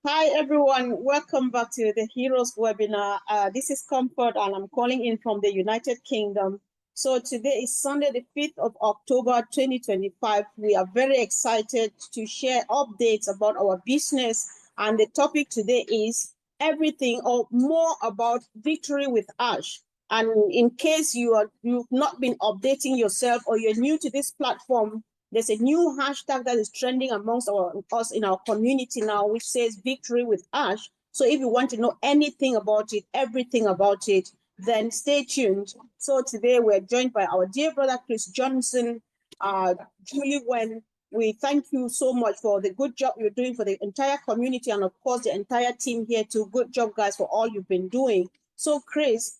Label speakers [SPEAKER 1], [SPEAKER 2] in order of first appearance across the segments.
[SPEAKER 1] Hi everyone, welcome back to the Heroes webinar. This is Comfort and I'm calling in from the United Kingdom. So today is Sunday, the 5th of October, 2025. We are very excited to share updates about our business, and the topic today is everything or more about Victory with Ash. And in case you've not been updating yourself or you're new to this platform, there's a new hashtag that is trending amongst us in our community now, which says Victory with Ash. So if you want to know anything about it, everything about it, then stay tuned. So today we're joined by our dear brother Chris Johnson, Julie Wen. We thank you so much for the good job you're doing for the entire community and of course the entire team here too. Good job, guys, for all you've been doing. So Chris,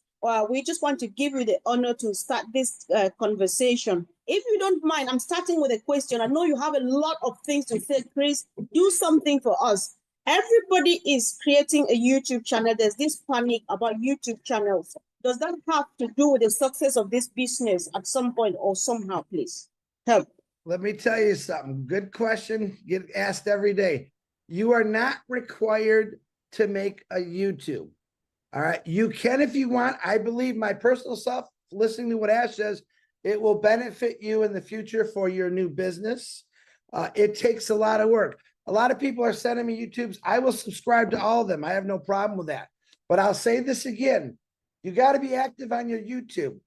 [SPEAKER 1] we just want to give you the honor to start this conversation. If you don't mind, I'm starting with a question. I know you have a lot of things to say, Chris. Do something for us. Everybody is creating a YouTube channel. There's this panic about YouTube channels. Does that have to do with the success of this business at some point or somehow, please? Help.
[SPEAKER 2] Let me tell you something. Good question. Get asked every day. You are not required to make a YouTube. All right. You can if you want. I believe my personal self, listening to what Ash says, it will benefit you in the future for your new business. It takes a lot of work. A lot of people are sending me YouTubes. I will subscribe to all of them. I have no problem with that. But I'll say this again. You got to be active on your YouTube.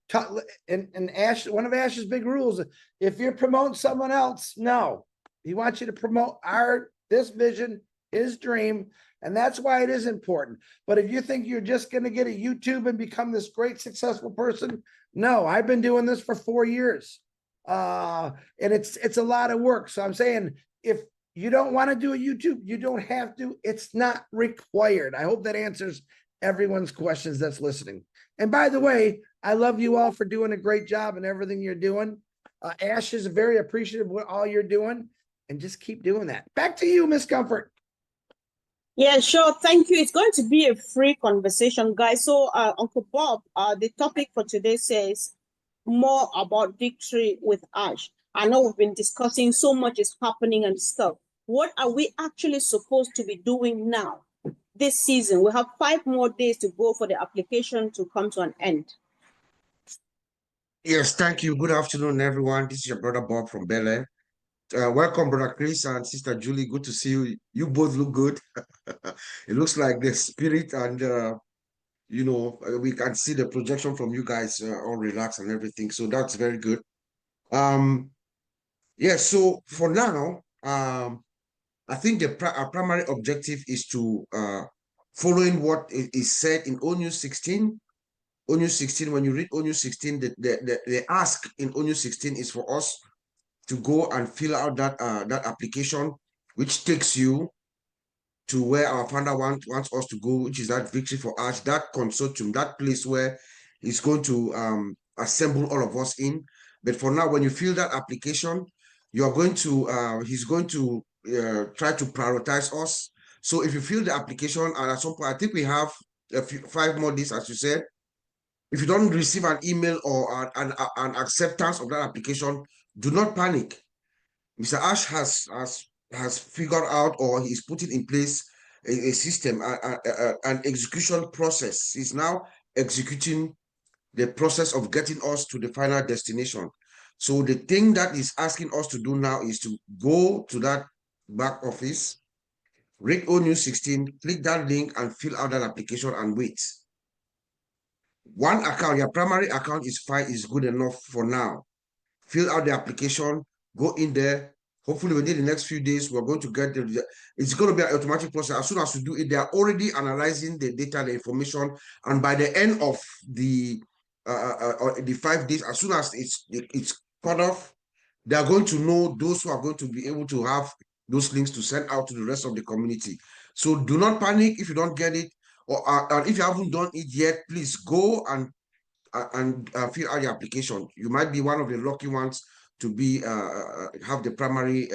[SPEAKER 2] And Ash, one of Ash's big rules, if you're promoting someone else, no. He wants you to promote this vision, his dream, and that's why it is important. But if you think you're just going to get a YouTube and become this great successful person, no, I've been doing this for 4 years. And it's a lot of work. So I'm saying if you don't want to do a YouTube, you don't have to. It's not required. I hope that answers everyone's questions that's listening. And by the way, I love you all for doing a great job and everything you're doing. Ash is very appreciative of what all you're doing, and just keep doing that. Back to you, Miss Comfort.
[SPEAKER 1] Yeah, sure. Thank you. It's going to be a free conversation, guys. So, Uncle Bob, the topic for today says more about Victory with Ash. I know we've been discussing so much is happening and stuff. What are we actually supposed to be doing now? This season, we have 5 more days to go for the application to come to an end.
[SPEAKER 3] Yes, thank you. Good afternoon, everyone. This is your brother Bob from Bel Air. Welcome, brother Chris and sister Julie. Good to see you. You both look good. It looks like the spirit and, we can see the projection from you guys all relaxed and everything. So that's very good. Yeah, so for now, I think our primary objective is to following what is said in ONU 16. ONU 16, when you read ONU 16, the ask in ONU 16 is for us to go and fill out that application, which takes you to where our founder wants us to go, which is that Victory for Ash, that consortium, that place where he's going to assemble all of us in. But for now, when you fill that application, you're going to, he's going to try to prioritize us. So if you fill the application, and at some point, I think we have 5 more days, as you said. If you don't receive an email or an acceptance of that application, do not panic. Mr. Ash has figured out, or he's putting in place a system, an execution process. He's now executing the process of getting us to the final destination. So the thing that is asking us to do now is to go to that back office, read ONU 16, click that link and fill out that application and wait. One account, your primary account is fine, is good enough for now. Fill out the application, go in there. Hopefully within the next few days, we're going to get it's going to be an automatic process. As soon as you do it, they are already analyzing the data, the information, and by the end of the 5 days, as soon as it's cut off, they are going to know those who are going to be able to have those links to send out to the rest of the community. So do not panic if you don't get it, or if you haven't done it yet, please go and fill out your application. You might be one of the lucky ones to be have the primary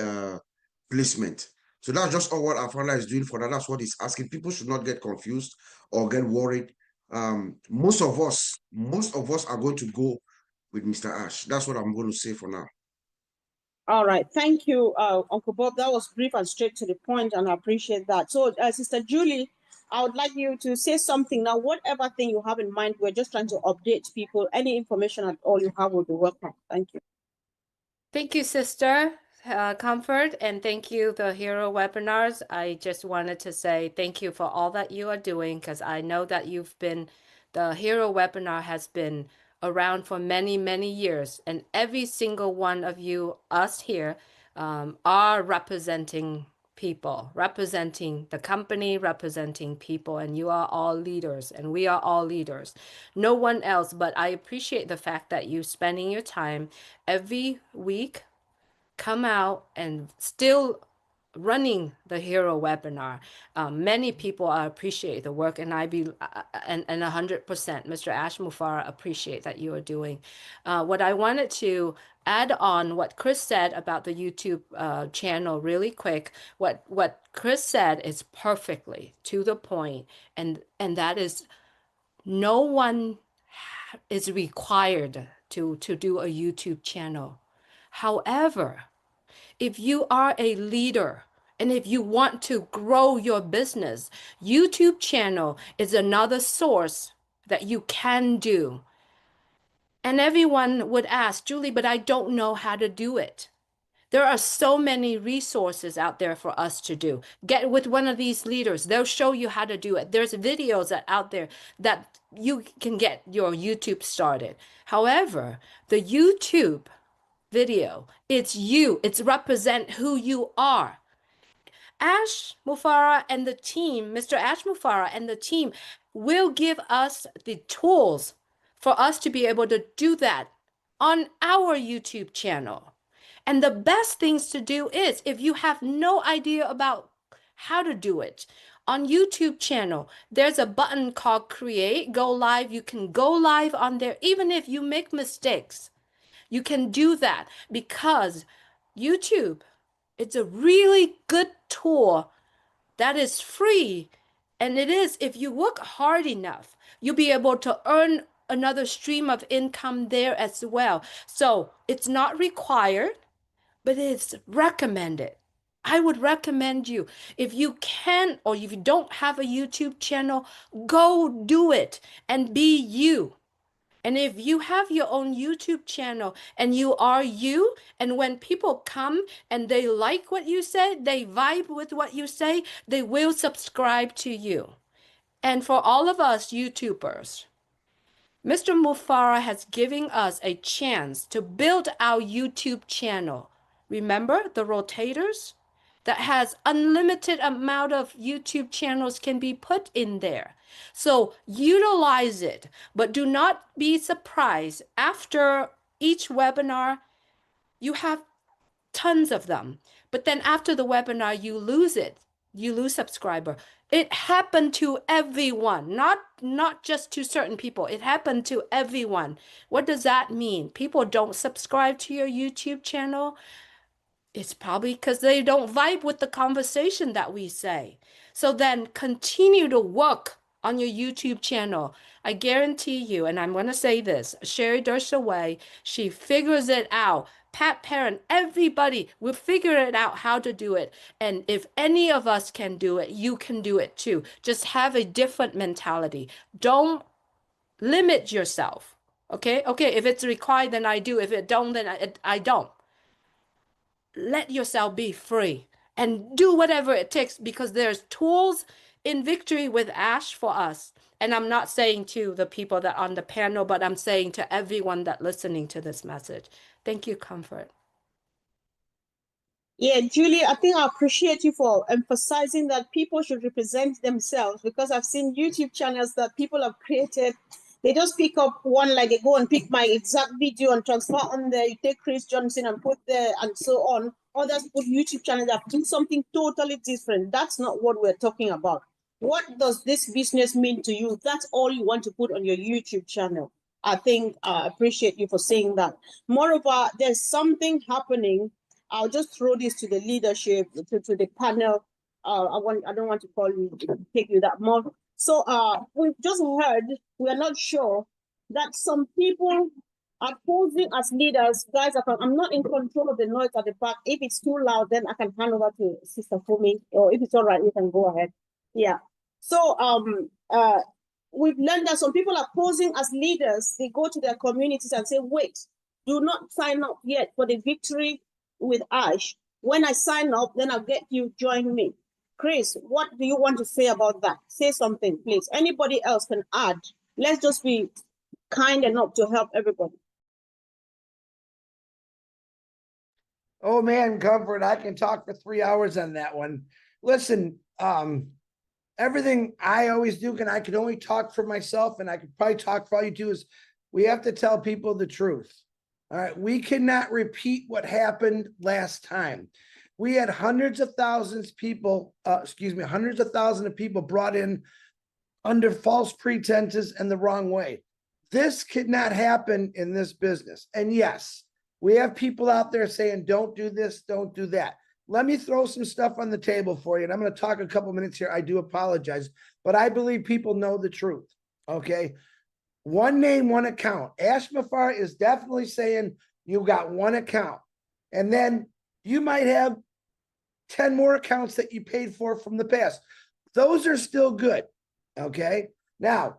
[SPEAKER 3] placement. So that's just all what our founder is doing for that. That's what he's asking. People should not get confused or get worried. Most of us are going to go with Mr. Ash. That's what I'm going to say for now.
[SPEAKER 1] All right. Thank you, Uncle Bob. That was brief and straight to the point, and I appreciate that. So, Sister Julie, I would like you to say something now. Whatever thing you have in mind, we're just trying to update people. Any information at all you have will be welcome. Thank you.
[SPEAKER 4] Thank you, Sister Comfort, and thank you, the Hero Webinars. I just wanted to say thank you for all that you are doing, because I know that the Hero Webinar has been around for many, many years, and every single one of you, us here, are representing people, representing the company, representing people, and you are all leaders, and we are all leaders. No one else, but I appreciate the fact that you spending your time every week, come out and still running the Hero Webinar. Many people appreciate the work, and and 100%, Mr. Ash Mufareh, appreciate that you are doing. What I wanted to add on what Chris said about the YouTube channel really quick, what Chris said is perfectly to the point, and that is no one is required to do a YouTube channel. However, if you are a leader and if you want to grow your business, YouTube channel is another source that you can do. And everyone would ask, Julie, but I don't know how to do it. There are so many resources out there for us to do. Get with one of these leaders. They'll show you how to do it. There's videos out there that you can get your YouTube started. However, the YouTube video, it's you. It's represent who you are. Ash Mufareh and the team, Mr. Ash Mufareh and the team will give us the tools for us to be able to do that on our YouTube channel. And the best things to do is, if you have no idea about how to do it, on YouTube channel, there's a button called Create, Go Live. You can go live on there, even if you make mistakes. You can do that because YouTube, it's a really good tool that is free. And it is, if you work hard enough, you'll be able to earn another stream of income there as well. So it's not required, but it's recommended. I would recommend you, if you can, or if you don't have a YouTube channel, go do it and be you. And if you have your own YouTube channel and you are you, and when people come and they like what you say, they vibe with what you say, they will subscribe to you. And for all of us YouTubers, Mr. Mufareh has given us a chance to build our YouTube channel. Remember the rotators? That has unlimited amount of YouTube channels can be put in there. So utilize it, but do not be surprised. After each webinar, you have tons of them. But then after the webinar, you lose it. You lose subscriber. It happened to everyone, not just to certain people. It happened to everyone. What does that mean? People don't subscribe to your YouTube channel. It's probably because they don't vibe with the conversation that we say. So then continue to work on your YouTube channel. I guarantee you, and I'm going to say this, Sherry Dershaway, she figures it out. Pat Parent, everybody will figure it out how to do it. And if any of us can do it, you can do it too. Just have a different mentality. Don't limit yourself. Okay? Okay, if it's required, then I do. If it don't, then I don't. Let yourself be free and do whatever it takes, because there's tools in Victory with Ash for us. And I'm not saying to the people that are on the panel, but I'm saying to everyone that listening to this message. Thank you, Comfort.
[SPEAKER 1] Yeah, Julie, I think I appreciate you for emphasizing that people should represent themselves, because I've seen YouTube channels that people have created. They just pick up one, like they go and pick my exact video and transfer on there. You take Chris Johnson and put there and so on. Others put YouTube channels that do something totally different. That's not what we're talking about. What does this business mean to you? That's all you want to put on your YouTube channel. I think I appreciate you for saying that. Moreover, there's something happening. I'll just throw this to the leadership, to the panel. I don't want to call you, take you that much. So we've just heard, we are not sure that some people are posing as leaders. Guys, I'm not in control of the noise at the back. If it's too loud, then I can hand over to Sister Fumi, or if it's all right, you can go ahead. Yeah. So we've learned that some people are posing as leaders. They go to their communities and say, wait, do not sign up yet for the Victory with Ash. When I sign up, then I'll get you join me. Chris, what do you want to say about that? Say something, please. Anybody else can add. Let's just be kind enough to help everybody.
[SPEAKER 2] Oh man, Comfort, I can talk for 3 hours on that one. Listen, everything I always do, and I can only talk for myself, and I could probably talk for all you do, is we have to tell people the truth. All right, we cannot repeat what happened last time. We had hundreds of thousands of people brought in under false pretenses and the wrong way. This could not happen in this business. And yes, we have people out there saying, don't do this, don't do that. Let me throw some stuff on the table for you. And I'm going to talk a couple minutes here. I do apologize, but I believe people know the truth. Okay. One name, one account. Ash Mufareh is definitely saying you got one account. And then you might have 10 more accounts that you paid for from the past. Those are still good. Okay. Now,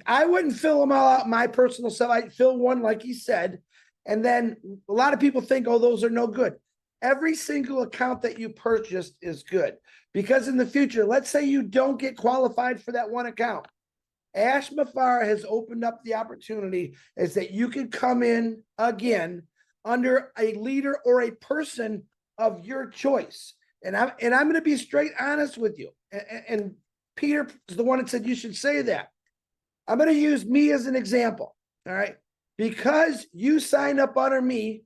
[SPEAKER 2] I wouldn't fill them all out my personal stuff. I'd fill one, like he said. And then a lot of people think, oh, those are no good. Every single account that you purchased is good, because in the future, let's say you don't get qualified for that one account. Ash Mufareh has opened up the opportunity is that you can come in again under a leader or a person of your choice. And I'm going to be straight honest with you. And Peter is the one that said you should say that. I'm going to use me as an example. All right. Because you sign up under me,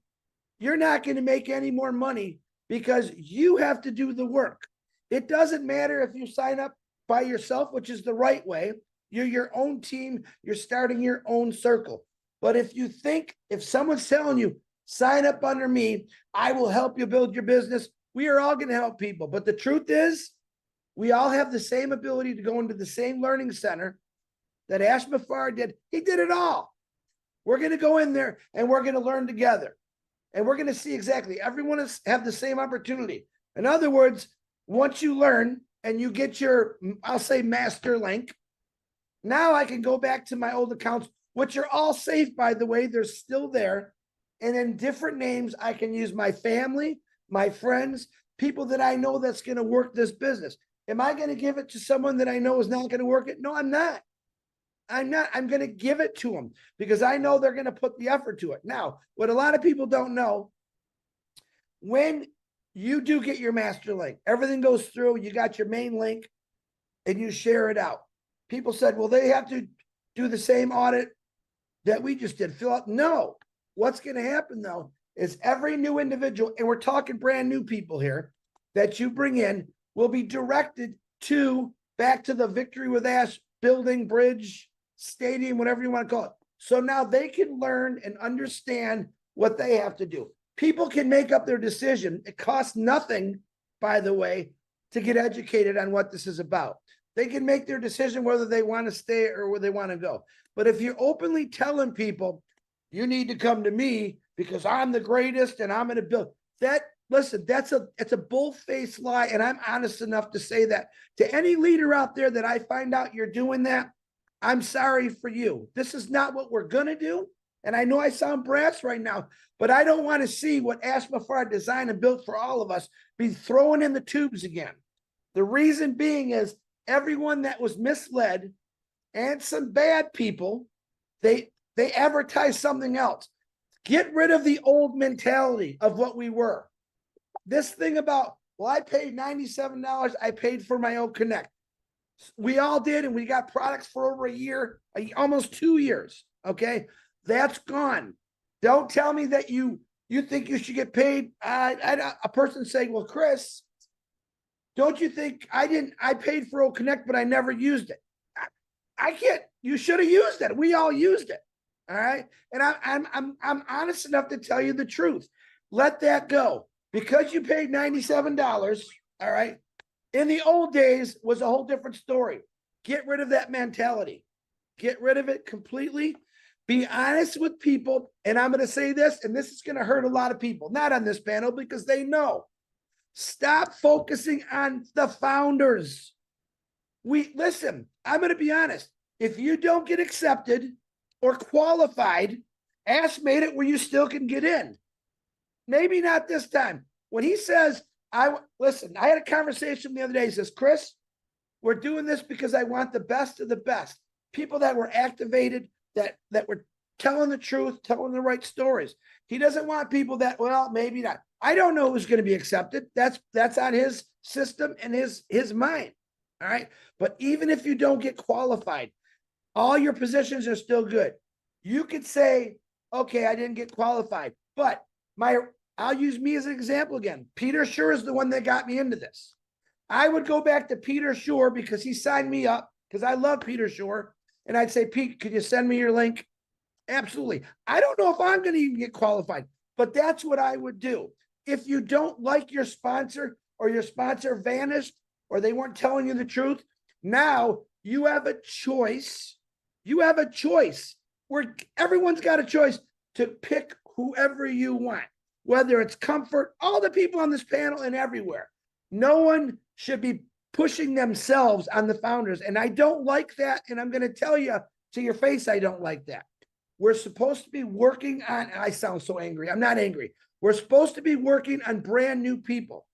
[SPEAKER 2] you're not going to make any more money because you have to do the work. It doesn't matter if you sign up by yourself, which is the right way. You're your own team. You're starting your own circle. But if someone's telling you, sign up under me, I will help you build your business, we are all going to help people. But the truth is, we all have the same ability to go into the same learning center that Ash Mufareh did. He did it all. We're going to go in there and we're going to learn together. And we're going to see exactly, everyone have the same opportunity. In other words, once you learn and you get your, I'll say, master link, now I can go back to my old accounts, which are all safe, by the way. They're still there. And in different names, I can use my family, my friends, people that I know that's going to work this business. Am I going to give it to someone that I know is not going to work it? No, I'm not. I'm going to give it to them because I know they're going to put the effort to it. Now, what a lot of people don't know, when you do get your master link, everything goes through, you got your main link and you share it out. People said, well, they have to do the same audit that we just did, fill out. No, what's going to happen though, is every new individual, and we're talking brand new people here, that you bring in will be directed back to the Victory with Ash building, bridge, stadium, whatever you want to call it. So now they can learn and understand what they have to do. People can make up their decision. It costs nothing, by the way, to get educated on what this is about. They can make their decision whether they want to stay or where they want to go. But if you're openly telling people, you need to come to me because I'm the greatest and I'm going to build that, listen, it's a bull-faced lie. And I'm honest enough to say that to any leader out there that I find out you're doing that, I'm sorry for you. This is not what we're going to do. And I know I sound brass right now, but I don't want to see what Ash Mufareh designed and built for all of us be thrown in the tubes again. The reason being is everyone that was misled and some bad people, they advertise something else. Get rid of the old mentality of what we were. This thing about, well, I paid $97, I paid for my own Connect. We all did, and we got products for over a year, almost 2 years, okay? That's gone. Don't tell me that you think you should get paid. A person saying, well, Chris, don't you think I paid for Old Connect, but I never used it. I can't, you should have used it. We all used it. All right. And I'm honest enough to tell you the truth. Let that go. Because you paid $97, all right, in the old days was a whole different story. Get rid of that mentality. Get rid of it completely. Be honest with people. And I'm going to say this, and this is going to hurt a lot of people, not on this panel because they know. Stop focusing on the founders. Listen, I'm going to be honest. If you don't get accepted or qualified, Ash made it where you still can get in. Maybe not this time. When he says, listen, I had a conversation the other day. He says, Chris, we're doing this because I want the best of the best. People that were activated, that were telling the truth, telling the right stories. He doesn't want people that, well, maybe not. I don't know who's going to be accepted. That's on his system and his mind. All right. But even if you don't get qualified, all your positions are still good. You could say, okay, I didn't get qualified, but I'll use me as an example again. Peter Shore is the one that got me into this. I would go back to Peter Shore because he signed me up because I love Peter Shore. And I'd say, Pete, could you send me your link? Absolutely. I don't know if I'm going to even get qualified, but that's what I would do. If you don't like your sponsor or your sponsor vanished or they weren't telling you the truth, now you have a choice. You have a choice where everyone's got a choice to pick whoever you want, whether it's Comfort, all the people on this panel and everywhere. No one should be pushing themselves on the founders. And I don't like that. And I'm going to tell you to your face, I don't like that. We're supposed to be working on, I sound so angry. I'm not angry. We're supposed to be working on brand new people,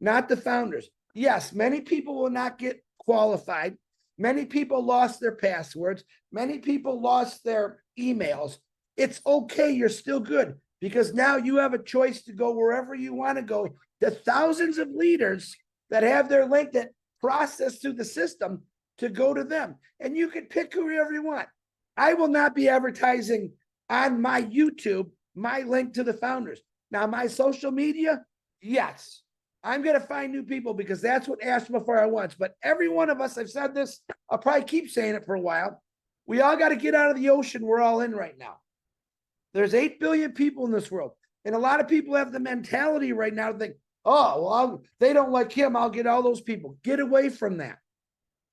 [SPEAKER 2] not the founders. Yes, many people will not get qualified. Many people lost their passwords. Many people lost their emails. It's okay. You're still good because now you have a choice to go wherever you want to go. The thousands of leaders that have their link that process through the system to go to them. And you can pick whoever you want. I will not be advertising on my YouTube, my link to the founders. Now, my social media, yes, I'm going to find new people because that's what Ash Mufareh wants. But every one of us, I've said this, I'll probably keep saying it for a while. We all got to get out of the ocean we're all in right now. There's 8 billion people in this world. And a lot of people have the mentality right now to think, oh, well, they don't like him. I'll get all those people. Get away from that.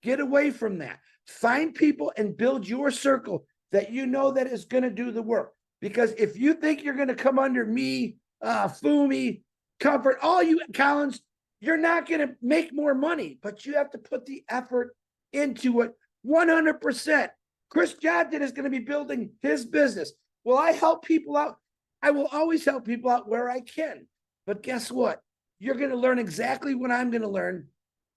[SPEAKER 2] Get away from that. Find people and build your circle that you know that is going to do the work. Because if you think you're going to come under me, Fumi, Comfort, all you Collins, you're not going to make more money, but you have to put the effort into it 100%. Chris Johnson is going to be building his business. Will I help people out? I will always help people out where I can. But guess what? You're going to learn exactly what I'm going to learn,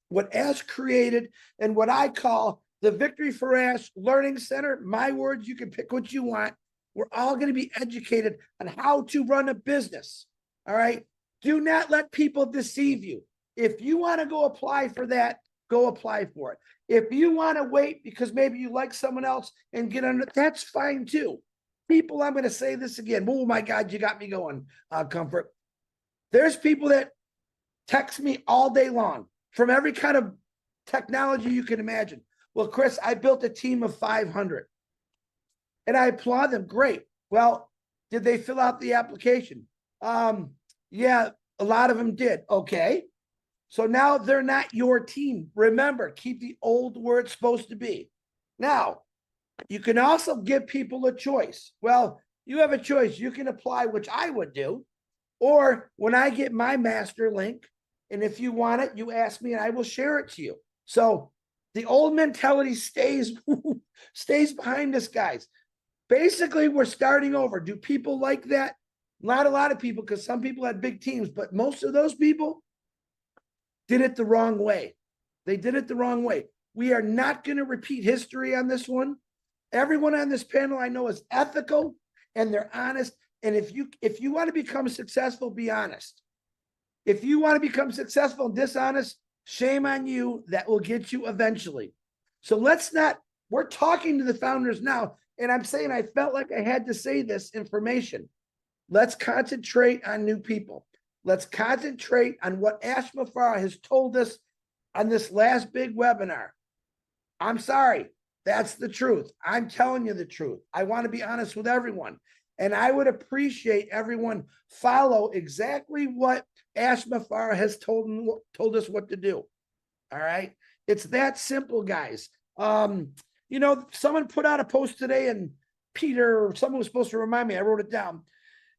[SPEAKER 2] what Ash created, and what I call the Victory for Ash Learning Center. My words, you can pick what you want. We're all going to be educated on how to run a business. All right. Do not let people deceive you. If you want to go apply for that, go apply for it. If you want to wait because maybe you like someone else and get under, that's fine too. People, I'm going to say this again. Oh my God, you got me going, Comfort. There's people that text me all day long from every kind of technology you can imagine. Well, Chris, I built a team of 500 and I applaud them. Great. Well, did they fill out the application? Yeah, a lot of them did. Okay. So now they're not your team. Remember, keep the old where it's supposed to be. Now, you can also give people a choice. Well, you have a choice. You can apply, which I would do. Or when I get my master link, and if you want it, you ask me and I will share it to you. So the old mentality stays behind us, guys. Basically, we're starting over. Do people like that? Not a lot of people, because some people had big teams, but most of those people did it the wrong way. They did it the wrong way. We are not going to repeat history on this one. Everyone on this panel I know is ethical and they're honest. And if you want to become successful, be honest. If you want to become successful and dishonest, shame on you. That will get you eventually. So we're talking to the founders now. And I'm saying I felt like I had to say this information. Let's concentrate on new people. Let's concentrate on what Ash Mufareh has told us on this last big webinar. I'm sorry. That's the truth. I'm telling you the truth. I want to be honest with everyone. And I would appreciate everyone follow exactly what Ash Mufareh has told us what to do. All right. It's that simple, guys. Someone put out a post today and Peter, or someone was supposed to remind me, I wrote it down.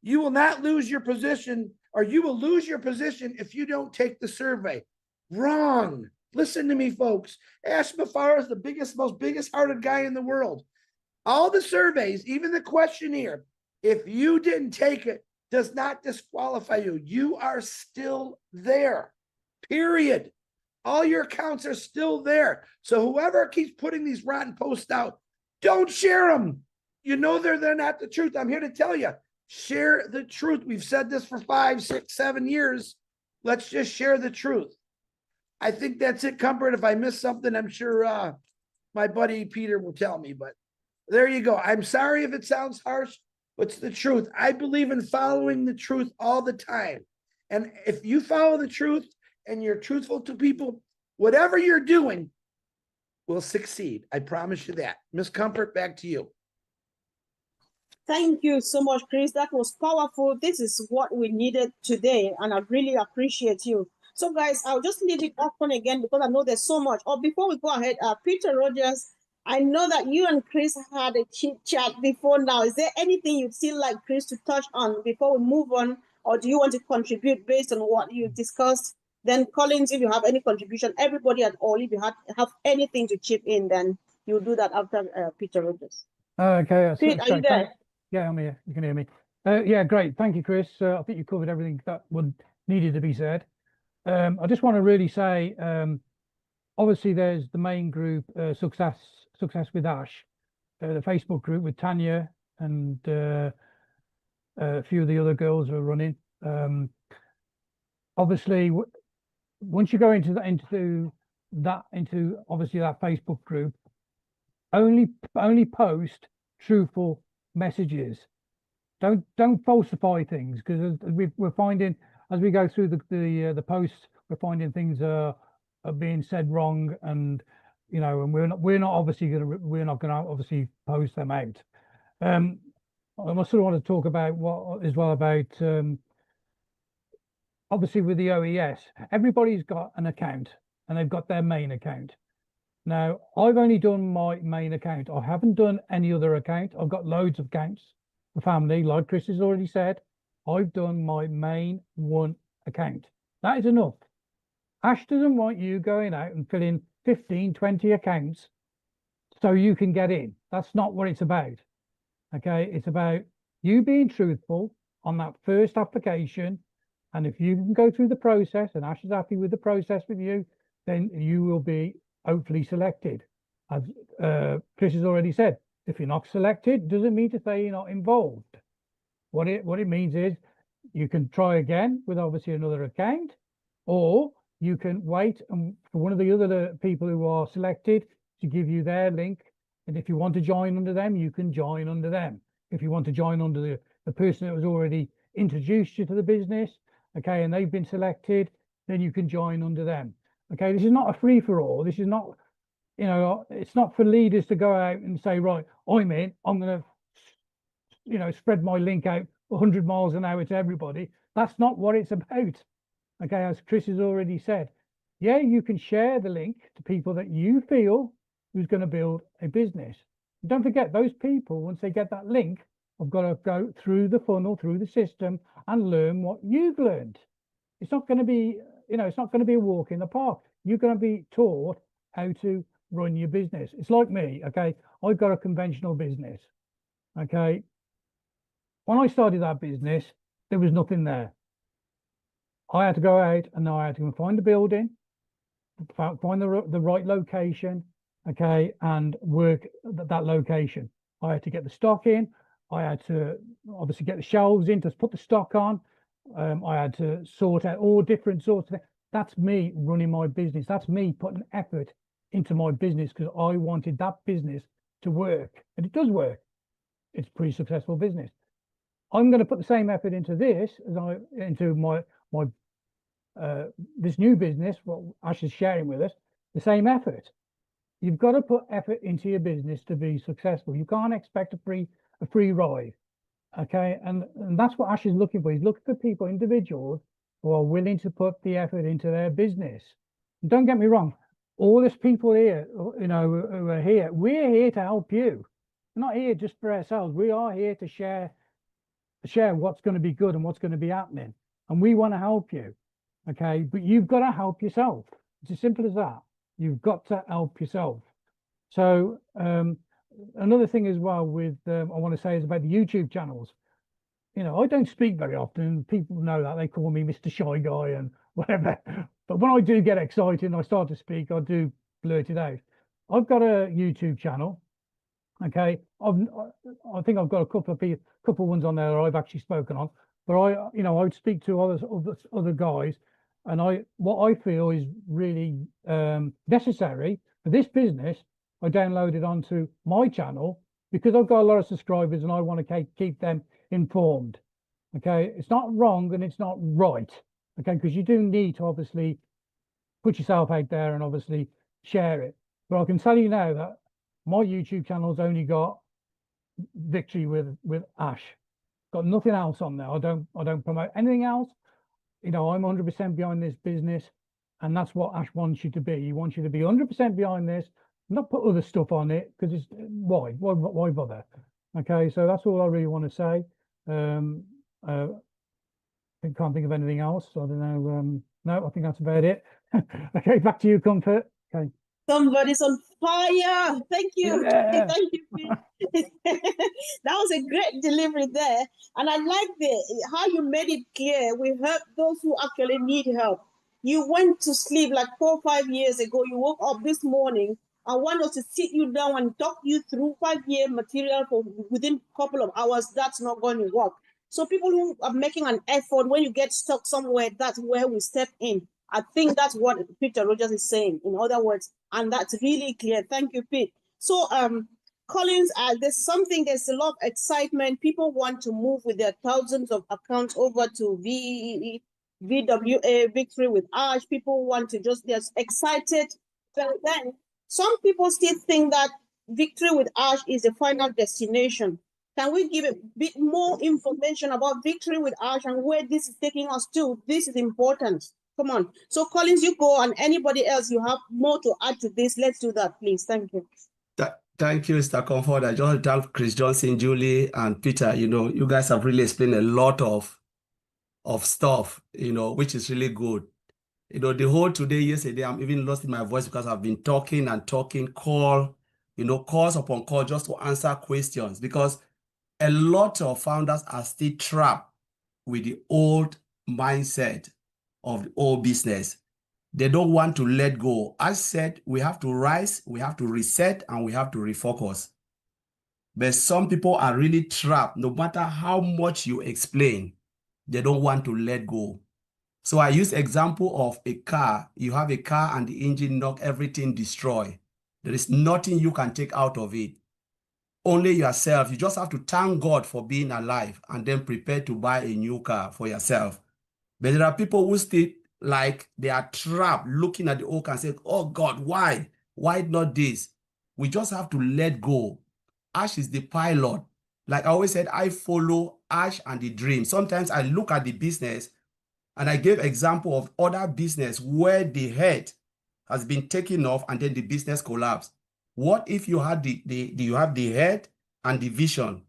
[SPEAKER 2] You will not lose your position, or you will lose your position if you don't take the survey. Wrong. Listen to me, folks. Ash Mafar is the most biggest-hearted guy in the world. All the surveys, even the questionnaire, if you didn't take it, does not disqualify you. You are still there. Period. All your accounts are still there. So whoever keeps putting these rotten posts out, don't share them. You know they're not the truth. I'm here to tell you. Share the truth. We've said this for 5, 6, 7 years. Let's just share the truth. I think that's it, Comfort. If I missed something, I'm sure my buddy Peter will tell me, but there you go. I'm sorry if it sounds harsh, but it's the truth. I believe in following the truth all the time. And if you follow the truth and you're truthful to people, whatever you're doing will succeed. I promise you that. Miss Comfort, back to you.
[SPEAKER 1] Thank you so much, Chris. That was powerful. This is what we needed today, and I really appreciate you. So, guys, I'll just leave it open again because I know there's so much. Oh, before we go ahead, Peter Rogers, I know that you and Chris had a chit chat before now. Is there anything you'd still like Chris to touch on before we move on, or do you want to contribute based on what you discussed? Then, Collins, if you have any contribution, everybody at all, if you have anything to chip in, then you'll do that after Peter Rogers.
[SPEAKER 5] Okay.
[SPEAKER 1] Pete, are you there?
[SPEAKER 5] Yeah, I'm here. You can hear me. Yeah, great. Thank you, Chris. I think you covered everything that needed to be said. I just want to really say, obviously, there's the main group, Success with Ash, the Facebook group with Tanya and a few of the other girls who are running. Obviously, once you go into obviously that Facebook group, only post truthful messages. Don't falsify things, because we're finding as we go through the posts, we're finding things are being said wrong, and and we're not gonna obviously post them out. I also want to talk about obviously with the OES, everybody's got an account and they've got their main account. Now, I've only done my main account. I haven't done any other account. I've got loads of accounts for family, like Chris has already said. I've done my main one account. That is enough. Ash doesn't want you going out and filling 15, 20 accounts so you can get in. That's not what it's about. Okay, it's about you being truthful on that first application. And if you can go through the process and Ash is happy with the process with you, then you will be hopefully selected. As Chris has already said, if you're not selected, doesn't mean to say you're not involved. What it means is you can try again with obviously another account, or you can wait for one of the other people who are selected to give you their link. And if you want to join under them, you can join under them. If you want to join under the person that was already introduced you to the business, okay, and they've been selected, then you can join under them. Okay, this is not a free-for-all. This is not, it's not for leaders to go out and say, right, I'm in, I'm going to, spread my link out 100 miles an hour to everybody. That's not what it's about. Okay, as Chris has already said, yeah, you can share the link to people that you feel who's going to build a business. Don't forget, those people, once they get that link, have got to go through the funnel, through the system, and learn what you've learned. It's not going to be, it's not going to be a walk in the park. You're going to be taught how to run your business. It's like me, okay? I've got a conventional business, okay? When I started that business, there was nothing there. I had to go out and I had to find the building, find the right location, okay, and work that location. I had to get the stock in. I had to obviously get the shelves in to put the stock on. I had to sort out all different sorts of things. That's me running my business. That's me putting effort into my business because I wanted that business to work, and it does work. It's a pretty successful business. I'm going to put the same effort into this as into my this new business. What Ash is sharing with us, the same effort. You've got to put effort into your business to be successful. You can't expect a free ride. Okay, and that's what Ash is looking for. He's looking for people, individuals, who are willing to put the effort into their business. And don't get me wrong, all these people here, who are here, we're here to help you. We're not here just for ourselves. We are here to share what's going to be good and what's going to be happening. And we want to help you. Okay. But you've got to help yourself. It's as simple as that. You've got to help yourself. So another thing as well with I want to say is about the YouTube channels. You know, I don't speak very often. People know that. They call me Mr. Shy Guy and whatever. But when I do get excited and I start to speak, I do blurt it out. I've got a YouTube channel. Okay, I think I've got a couple of ones on there that I've actually spoken on. But I would speak to other guys, and what I feel is really necessary for this business. I downloaded onto my channel because I've got a lot of subscribers and I want to keep them informed. Okay, it's not wrong and it's not right. Okay, because you do need to obviously put yourself out there and obviously share it. But I can tell you now that my YouTube channel's only got Victory with Ash. Got nothing else on there. I don't promote anything else. You know, I'm 100% behind this business, and that's what Ash wants you to be. He wants you to be 100% behind this, not put other stuff on it, because it's why bother? Okay, so that's all I really want to say. I can't think of anything else. I don't know. No, I think that's about it. Okay, back to you, Comfort. Okay.
[SPEAKER 1] Somebody's on fire. Thank you.
[SPEAKER 5] Yeah.
[SPEAKER 1] Thank you, Pete. That was a great delivery there. And I like how you made it clear. We help those who actually need help. You went to sleep like 4 or 5 years ago. You woke up this morning. I want us to sit you down and talk you through 5-year material for within a couple of hours. That's not going to work. So people who are making an effort, when you get stuck somewhere, that's where we step in. I think that's what Peter Rogers is saying, in other words, and that's really clear. Thank you, Pete. So, Collins, there's a lot of excitement. People want to move with their thousands of accounts over to VWA, Victory with Ash. People want to they're excited. But then some people still think that Victory with Ash is the final destination. Can we give a bit more information about Victory with Ash and where this is taking us to? This is important. Come on. So, Collins, you go, and anybody else, you have more to add to this. Let's do that, please. Thank you.
[SPEAKER 6] Thank you, Mr. Comfort. I just want to thank Chris Johnson, Julie, and Peter. You know, you guys have really explained a lot of stuff, you know, which is really good. You know, the whole yesterday, I'm even lost in my voice because I've been talking, calls upon call just to answer questions, because a lot of founders are still trapped with the old mindset of the old business. They don't want to let go. I said, we have to rise, we have to reset, and we have to refocus. But some people are really trapped. No matter how much you explain, they don't want to let go. So I use example of a car. You have a car and the engine knock, everything destroy. There is nothing you can take out of it. Only yourself. You just have to thank God for being alive and then prepare to buy a new car for yourself. But there are people who still like they are trapped looking at the old car and say, oh God, why? Why not this? We just have to let go. Ash is the pilot. Like I always said, I follow Ash and the dream. Sometimes I look at the business and I gave example of other business where the head has been taken off and then the business collapsed. What if you had you have the head and the vision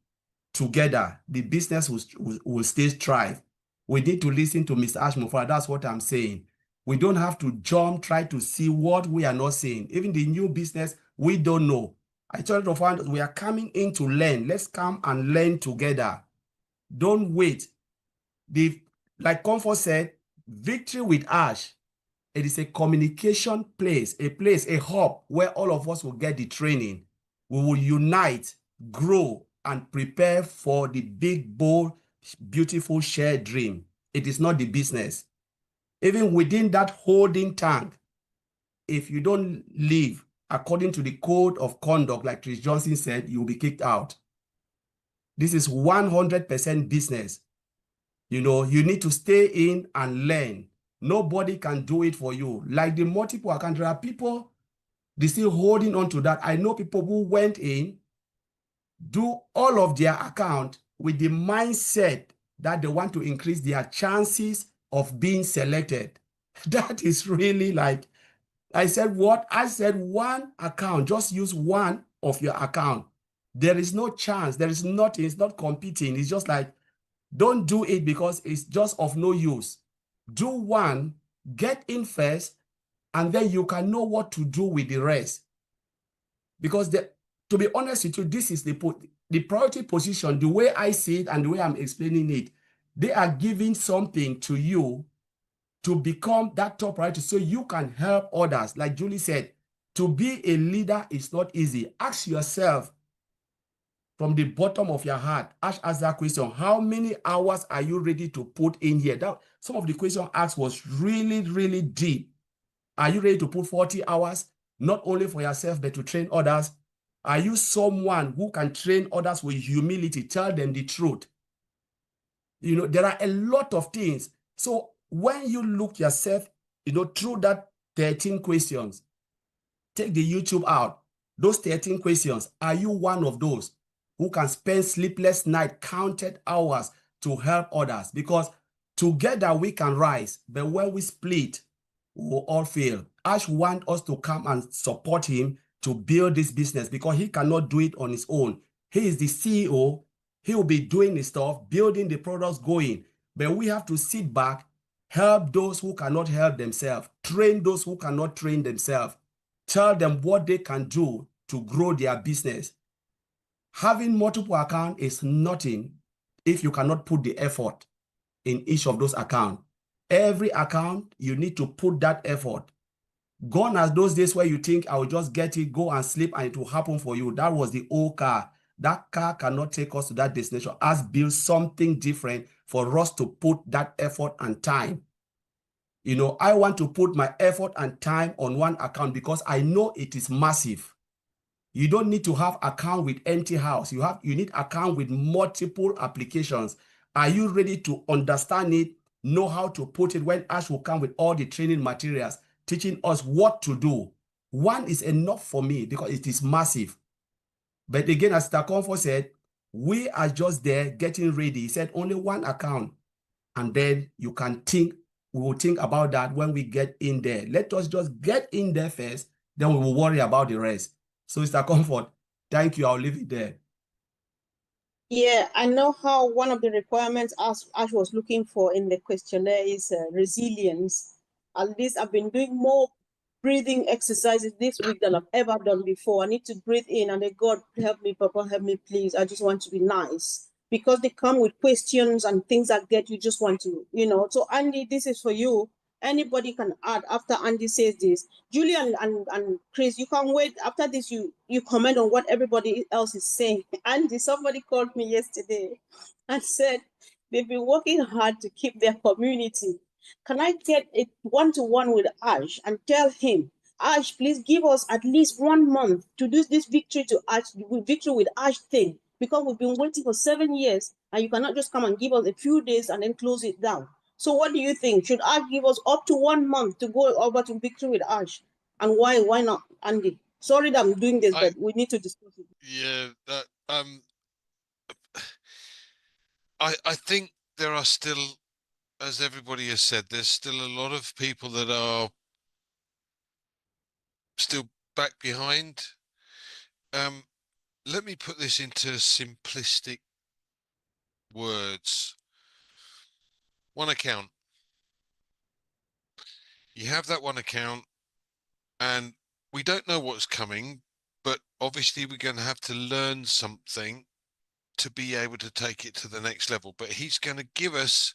[SPEAKER 6] together? The business will still thrive. We need to listen to Mr. Ash Mufara. That's what I'm saying. We don't have to try to see what we are not seeing. Even the new business, we don't know. I told the founders, we are coming in to learn. Let's come and learn together. Don't wait. Like Comfort said, Victory with Ash, it is a communication place, a hub where all of us will get the training. We will unite, grow, and prepare for the big, bold, beautiful shared dream. It is not the business. Even within that holding tank, if you don't live according to the code of conduct, like Chris Johnson said, you will be kicked out. This is 100% business. You know, you need to stay in and learn. Nobody can do it for you. Like the multiple account, there are people, they're still holding on to that. I know people who went in, do all of their account with the mindset that they want to increase their chances of being selected. That is really like, I said, what? I said one account, just use one of your account. there is no chance. There is nothing. It's not competing. It's just like, don't do it because it's just of no use. Do one, get in first, and then you can know what to do with the rest. Because to be honest with you, this is the priority position, the way I see it and the way I'm explaining it. They are giving something to you to become that top priority so you can help others. Like Julie said, to be a leader is not easy. Ask yourself from the bottom of your heart, ask that question, how many hours are you ready to put in here? Some of the question asked was really, really deep. Are you ready to put 40 hours, not only for yourself, but to train others? Are you someone who can train others with humility, tell them the truth? You know, there are a lot of things. So when you look yourself, you know, through that 13 questions, take the YouTube out. Those 13 questions, are you one of those who can spend sleepless night, counted hours to help others? Because together we can rise, but when we split, we will all fail. Ash wants us to come and support him to build this business because he cannot do it on his own. He is the CEO. He will be doing the stuff, building the products, going. But we have to sit back, help those who cannot help themselves, train those who cannot train themselves, tell them what they can do to grow their business. Having multiple accounts is nothing if you cannot put the effort in each of those accounts. Every account, you need to put that effort. Gone are those days where you think, I will just get it, go and sleep, and it will happen for you. That was the old car. That car cannot take us to that destination. Us build something different for us to put that effort and time. You know, I want to put my effort and time on one account because I know it is massive. You don't need to have account with empty house. You need account with multiple applications. Are you ready to understand it, know how to put it when Ash will come with all the training materials, teaching us what to do? One is enough for me because it is massive. But again, as Mr. Comfort said, we are just there getting ready. He said only one account. And then you can think, we will think about that when we get in there. Let us just get in there first, then we will worry about the rest. So Mr. Comfort, thank you. I'll leave it there.
[SPEAKER 1] Yeah, I know how one of the requirements Ash was looking for in the questionnaire is resilience. At least I've been doing more breathing exercises this week than I've ever done before. I need to breathe in and then, God, help me, Papa, help me, please. I just want to be nice. Because they come with questions and things that get you just want to, you know. So Andy, this is for you. Anybody can add after Andy says this. Julian and Chris, you can wait. After this, you comment on what everybody else is saying. Andy, somebody called me yesterday and said they've been working hard to keep their community. Can I get a one-to-one with Ash and tell him, Ash, please give us at least 1 month to do this victory with Ash thing, because we've been waiting for 7 years and you cannot just come and give us a few days and then close it down. So what do you think? Should Ash give us up to 1 month to go over to victory with Ash? And why? Why not, Andy? Sorry that I'm doing this, but we need to discuss it.
[SPEAKER 7] Yeah, I think there are still, as everybody has said, there's still a lot of people that are still back behind. Let me put this into simplistic words. One account. You have that one account and we don't know what's coming, but obviously we're going to have to learn something to be able to take it to the next level. But he's going to give us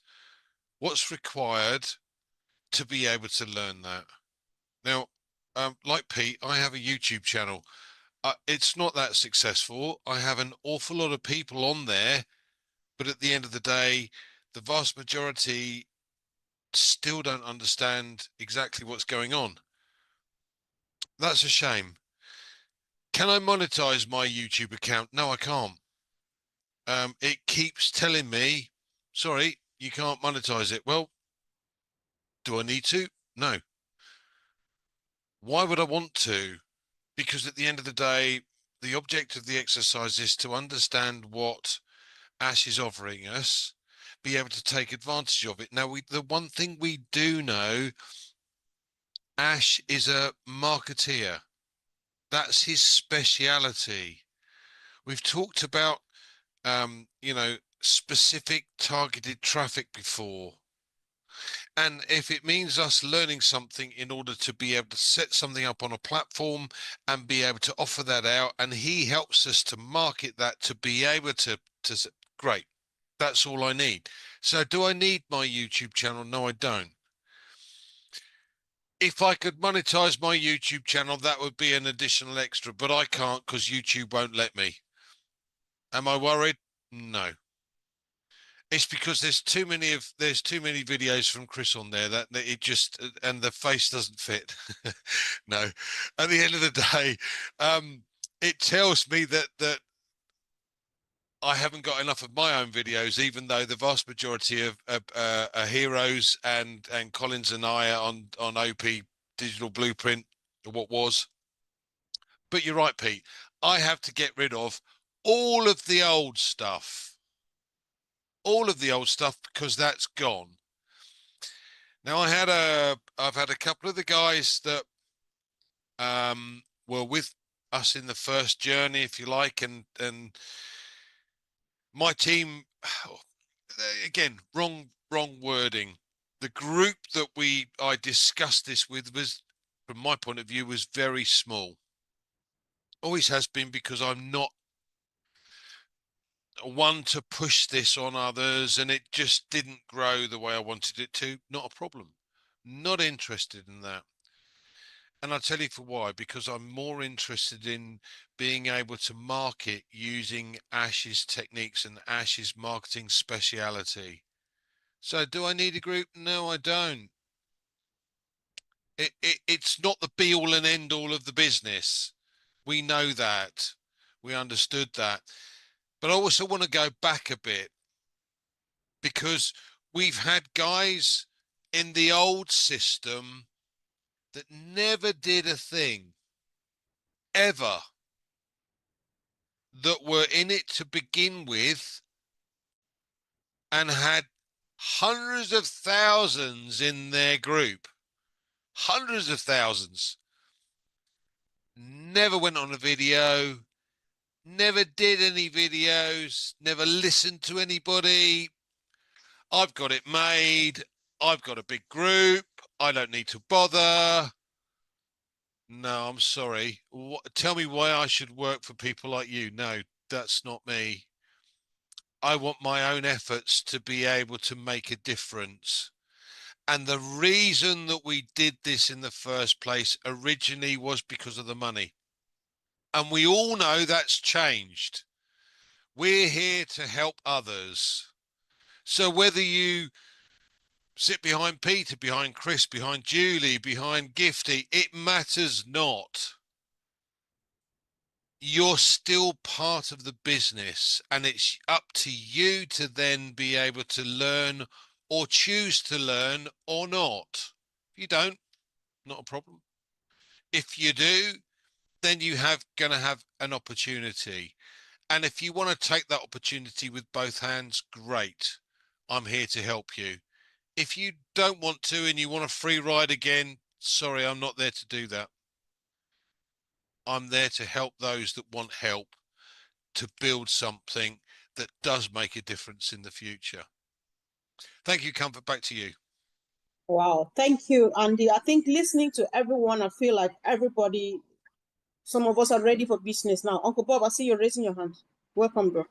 [SPEAKER 7] what's required to be able to learn that. Now, like Pete, I have a YouTube channel. It's not that successful. I have an awful lot of people on there, but at the end of the day, the vast majority still don't understand exactly what's going on. That's a shame. Can I monetize my YouTube account? No, I can't. It keeps telling me, sorry, you can't monetize it. Well, do I need to? No. Why would I want to? Because at the end of the day, the object of the exercise is to understand what Ash is offering us, be able to take advantage of it. Now, the one thing we do know, Ash is a marketeer. That's his speciality. We've talked about, you know, specific targeted traffic before. And if it means us learning something in order to be able to set something up on a platform and be able to offer that out, and he helps us to market that, to be able to great. That's all I need. So do I need my YouTube channel? No, I don't. If I could monetize my YouTube channel, that would be an additional extra, but I can't because YouTube won't let me. Am I worried? No. It's because there's too many videos from Chris on there that it just, and the face doesn't fit. No. At the end of the day, it tells me that I haven't got enough of my own videos, even though the vast majority of Heroes and Collins and I are on OP Digital Blueprint, or what was. But you're right, Pete. I have to get rid of all of the old stuff. All of the old stuff, because that's gone. Now I've had a couple of the guys that were with us in the first journey, if you like, and my team, again, wrong wording. The group that I discussed this with was, from my point of view, was very small. Always has been, because I'm not one to push this on others, and it just didn't grow the way I wanted it to. Not a problem. Not interested in that. And I'll tell you for why, because I'm more interested in being able to market using Ash's techniques and Ash's marketing speciality. So do I need a group? No, I don't. It's not the be all and end all of the business. We know that. We understood that. But I also want to go back a bit, because we've had guys in the old system that never did a thing, ever, that were in it to begin with and had hundreds of thousands in their group. Hundreds of thousands. Never went on a video. Never did any videos, never listened to anybody. I've got it made. I've got a big group. I don't need to bother. No, I'm sorry. Tell me why I should work for people like you. No, that's not me. I want my own efforts to be able to make a difference. And the reason that we did this in the first place originally was because of the money. And we all know that's changed. We're here to help others. So whether you sit behind Peter, behind Chris, behind Julie, behind Gifty, it matters not. You're still part of the business, and it's up to you to then be able to learn, or choose to learn, or not. If you don't, not a problem. If you do, then you gonna have an opportunity. And if you want to take that opportunity with both hands, great. I'm here to help you. If you don't want to and you want a free ride again, sorry, I'm not there to do that. I'm there to help those that want help to build something that does make a difference in the future. Thank you, Comfort. Back to you.
[SPEAKER 1] Wow, thank you, Andy. I think listening to everyone, I feel like everybody, some of us are ready for business now. Uncle Bob, I see you raising your hand. Welcome, bro.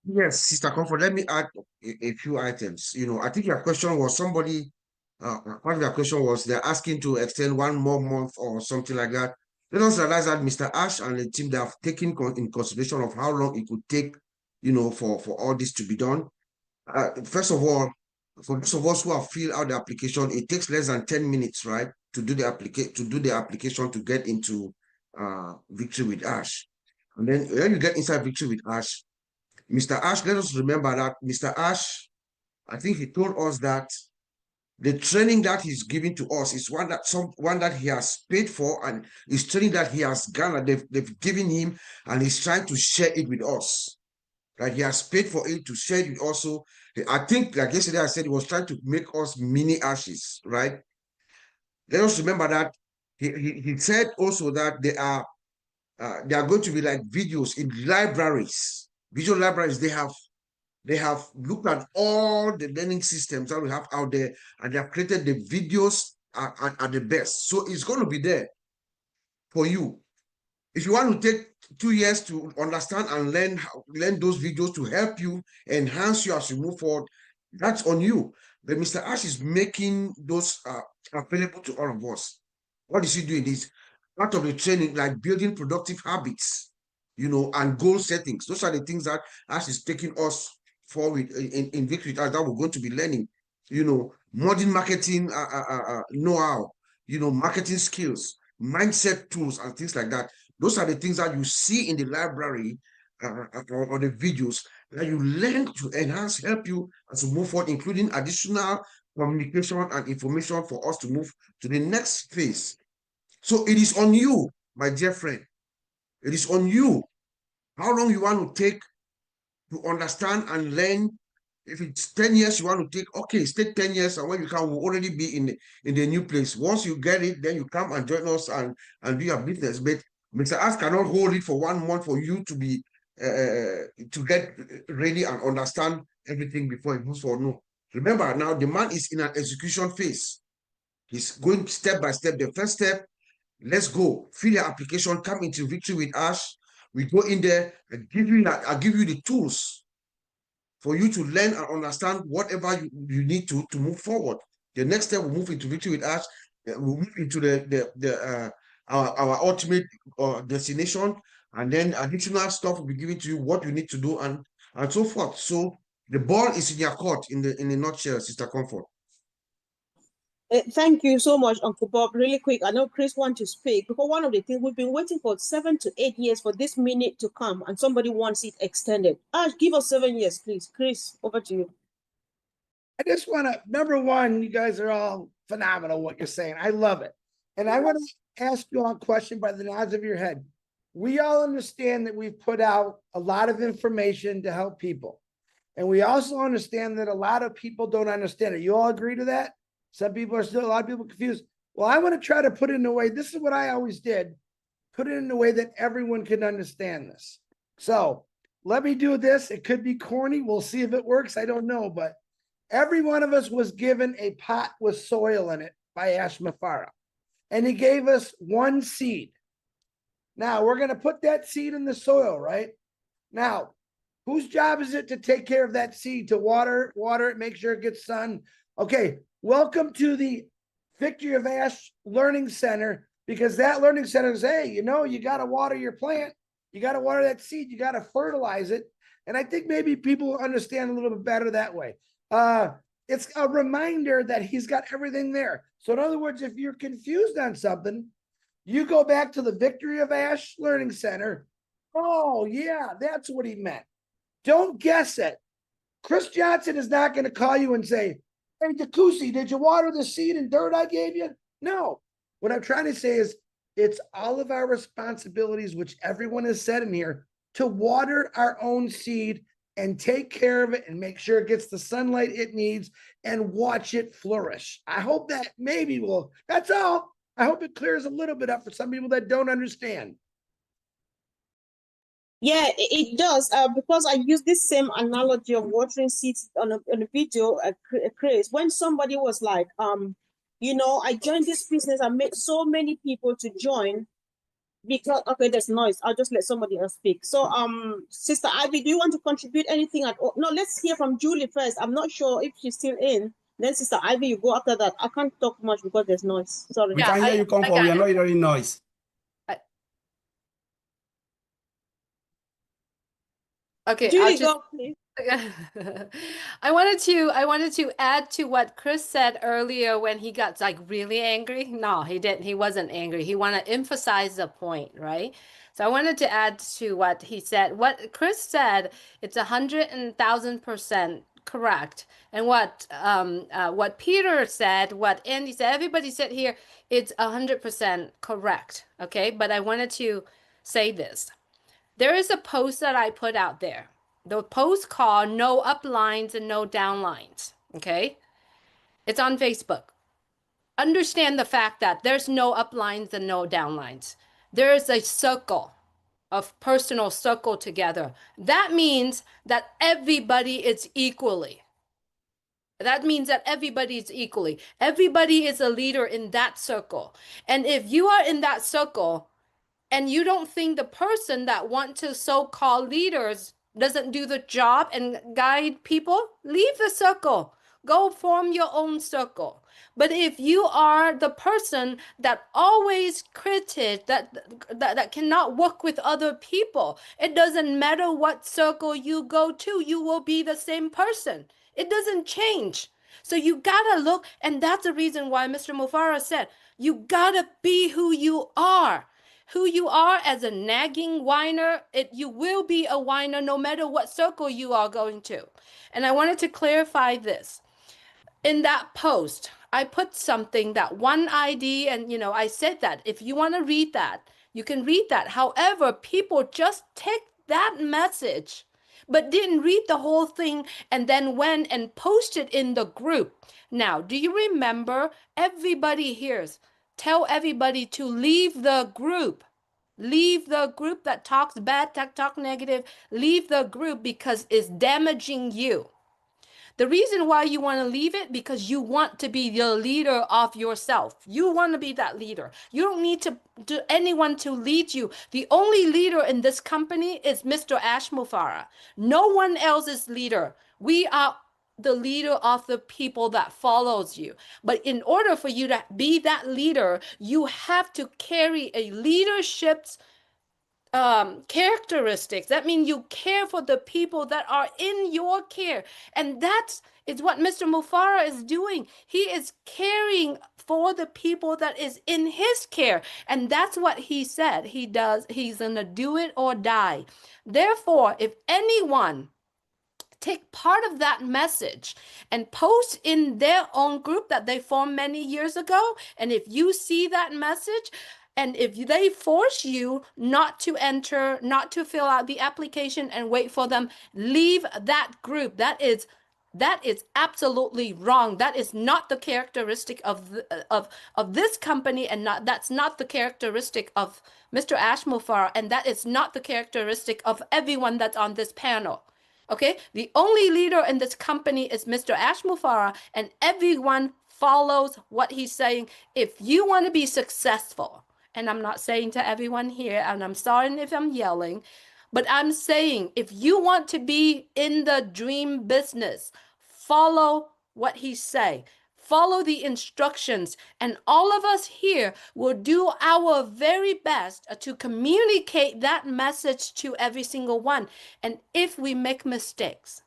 [SPEAKER 3] Yes, Sister Comfort, let me add a few items. You know, I think your question was somebody, part of your question was they're asking to extend 1 more month or something like that. Let us realize that Mr. Ash and the team, they have taken in consideration of how long it could take, you know, for all this to be done. First of all, for those of us who have filled out the application, it takes less than 10 minutes, right, to do the application to get into Victory with Ash. And then when you get inside Victory with Ash, Mr. Ash, let us remember that Mr. Ash, I think he told us that the training that he's giving to us is one that he has paid for, and is training that he has garnered, they've given him, and he's trying to share it with us. Like he has paid for it to share it also. I think, like yesterday I said, he was trying to make us mini Ashes, right? Let us remember that he said also that there are there are going to be like videos in libraries, visual libraries. They have looked at all the learning systems that we have out there, and they have created the videos at the best. So it's going to be there for you. If you want to take 2 years to understand and learn those videos to help you enhance you as you move forward, that's on you. But Mr. Ash is making those available to all of us. What is he doing? Is part of the training, like building productive habits, and goal settings. Those are the things that Ash is taking us forward in Victory that we're going to be learning. Modern marketing know-how, marketing skills, mindset tools, and things like that. Those are the things that you see in the library or the videos that you learn to enhance, help you as you move forward, including additional communication and information for us to move to the next phase. So it is on you, my dear friend. It is on you how long you want to take to understand and learn. If it's 10 years you want to take, okay, stay 10 years, and when you come, we'll already be in the new place. Once you get it, then you come and join us and do your business. But Mr. Ash cannot hold it for 1 month for you to be to get ready and understand everything before he moves forward. No. Remember, now the man is in an execution phase. He's going step by step. The first step, let's go. Fill your application, come into Victory with Ash. We go in there and I'll give you the tools for you to learn and understand whatever you need to move forward. The next step, we'll move into Victory with Ash. We'll move into our ultimate destination, and then additional stuff will be given to you, what you need to do, and so forth. So the ball is in your court in a nutshell, Sister Comfort.
[SPEAKER 1] Thank you so much, Uncle Bob. Really quick, I know Chris wants to speak, because one of the things we've been waiting for 7 to 8 years for this minute to come, and somebody wants it extended. Ash, give us 7 years, please. Chris, over to you.
[SPEAKER 2] I just want to, number one, you guys are all phenomenal what you're saying. I love it. And I want to ask you all a question by the nods of your head. We all understand that we've put out a lot of information to help people. And we also understand that a lot of people don't understand it. You all agree to that? Some people are still, a lot of people confused. Well, I want to try to put it in a way, this is what I always did, put it in a way that everyone can understand this. So let me do this. It could be corny. We'll see if it works. I don't know, but every one of us was given a pot with soil in it by Ash Mufareh, and he gave us one seed. Now we're going to put that seed in the soil, right? Now, whose job is it to take care of that seed, to water it, make sure it gets sun? Okay, welcome to the Victory of Ash Learning Center, because that learning center is, hey, you got to water your plant. You got to water that seed. You got to fertilize it. And I think maybe people understand a little bit better that way. It's a reminder that he's got everything there. So in other words, if you're confused on something, you go back to the Victory of Ash Learning Center. Oh, yeah, that's what he meant. Don't guess it. Chris Johnson is not going to call you and say, hey, Takusi, did you water the seed and dirt I gave you? No. What I'm trying to say is it's all of our responsibilities, which everyone has said in here, to water our own seed and take care of it and make sure it gets the sunlight it needs and watch it flourish. I hope that maybe will, that's all. I hope it clears a little bit up for some people that don't understand.
[SPEAKER 1] Yeah, it does, because I use this same analogy of watering seeds on a video, Chris, when somebody was like, I joined this business, I made so many people to join because, okay, there's noise. I'll just let somebody else speak. So, Sister Ivy, do you want to contribute anything at all? No, let's hear from Julie first. I'm not sure if she's still in. Then Sister Ivy, you go after that. I can't talk much because there's noise. Sorry.
[SPEAKER 6] We can hear you, Comfort. We are not hearing noise.
[SPEAKER 4] Okay,
[SPEAKER 1] Julie, go, please.
[SPEAKER 4] I wanted to add to what Chris said earlier when he got like really angry. No, he didn't. He wasn't angry. He wanted to emphasize the point, right? So I wanted to add to what he said. What Chris said, it's 100,000% correct. And what Peter said, what Andy said, everybody said here, it's 100% correct. Okay, but I wanted to say this. There is a post that I put out there. The post called No Up Lines and No Down Lines. Okay? It's on Facebook. Understand the fact that there's no up lines and no down lines. There is a circle. personal circle together. That means that everybody is equally. That means that everybody is equally. Everybody is a leader in that circle. And if you are in that circle and you don't think the person that want to so-called leaders doesn't do the job and guide people, leave the circle. Go form your own circle. But if you are the person that always critic, that cannot work with other people, it doesn't matter what circle you go to, you will be the same person. It doesn't change. So you gotta look, and that's the reason why Mr. Mufara said, you gotta be who you are. Who you are as a nagging whiner, you will be a whiner no matter what circle you are going to. And I wanted to clarify this. In that post, I put something that one ID, and I said that if you want to read that, you can read that. However, people just take that message, but didn't read the whole thing and then went and posted in the group. Now, do you remember everybody hears? Tell everybody to leave the group. Leave the group that talks bad, that talk negative. Leave the group because it's damaging you. The reason why you want to leave it, because you want to be the leader of yourself. You want to be that leader. You don't need anyone to lead you. The only leader in this company is Mr. Ash Mufara. No one else is leader. We are the leader of the people that follows you. But in order for you to be that leader, you have to carry a leadership's characteristics. That means you care for the people that are in your care. And that is what Mr. Mufara is doing. He is caring for the people that is in his care. And that's what he said he does. He's gonna do it or die. Therefore, if anyone take part of that message and post in their own group that they formed many years ago, and if you see that message, and if they force you not to enter, not to fill out the application and wait for them, leave that group. That is absolutely wrong. That is not the characteristic of this company, and that's not the characteristic of Mr. Ash Mufara, and that is not the characteristic of everyone that's on this panel. Okay, the only leader in this company is Mr. Ash Mufara, and everyone follows what he's saying. If you want to be successful, and I'm not saying to everyone here, and I'm sorry if I'm yelling, but I'm saying if you want to be in the dream business, follow what he's saying. Follow the instructions, and all of us here will do our very best to communicate that message to every single one. And if we make mistakes,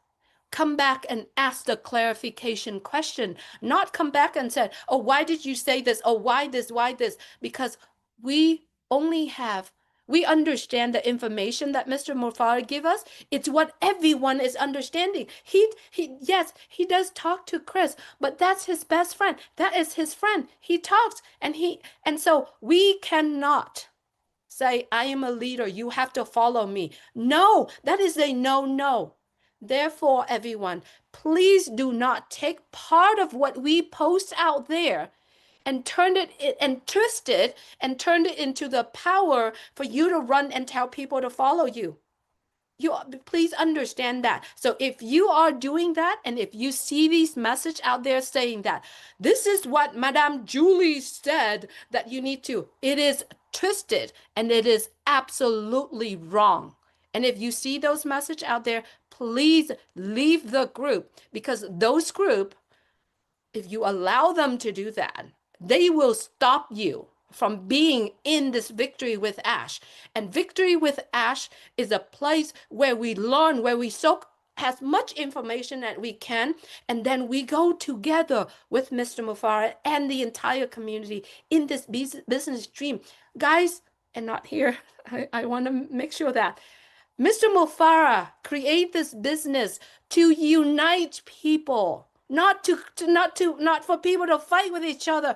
[SPEAKER 4] come back and ask the clarification question, not come back and say, oh, why did you say this? Oh, why this? Why this? Because we understand the information that Mr. Mufara give us. It's what everyone is understanding. Yes, he does talk to Chris, but that's his best friend. That is his friend. He talks, and so we cannot say, I am a leader, you have to follow me. No, that is a no. Therefore, everyone, please do not take part of what we post out there and turned it and twisted and turned it into the power for you to run and tell people to follow you. Please understand that. So if you are doing that, and if you see these message out there saying that this is what Madame Julie said that you need to, it is twisted and it is absolutely wrong. And if you see those message out there, please leave the group, because those group, if you allow them to do that, they will stop you from being in this Victory with Ash. And Victory with Ash is a place where we learn, where we soak as much information that we can, and then we go together with Mr. Mufara and the entire community in this business dream. Guys, and not here, I want to make sure that Mr. Mufara create this business to unite people, not for people to fight with each other.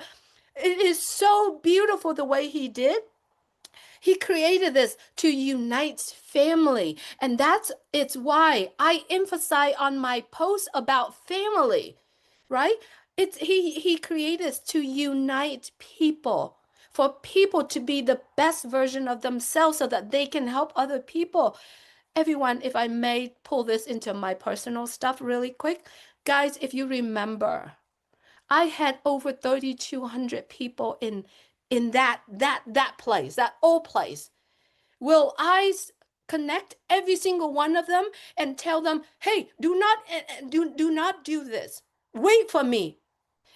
[SPEAKER 4] It is so beautiful the way he did. He created this to unite family, and it's why I emphasize on my post about family, right? He created this to unite people, for people to be the best version of themselves so that they can help other people. Everyone, if I may pull this into my personal stuff really quick, guys, if you remember, I had over 3,200 people in that place, that old place. Will I connect every single one of them and tell them, hey, do not do this. Wait for me.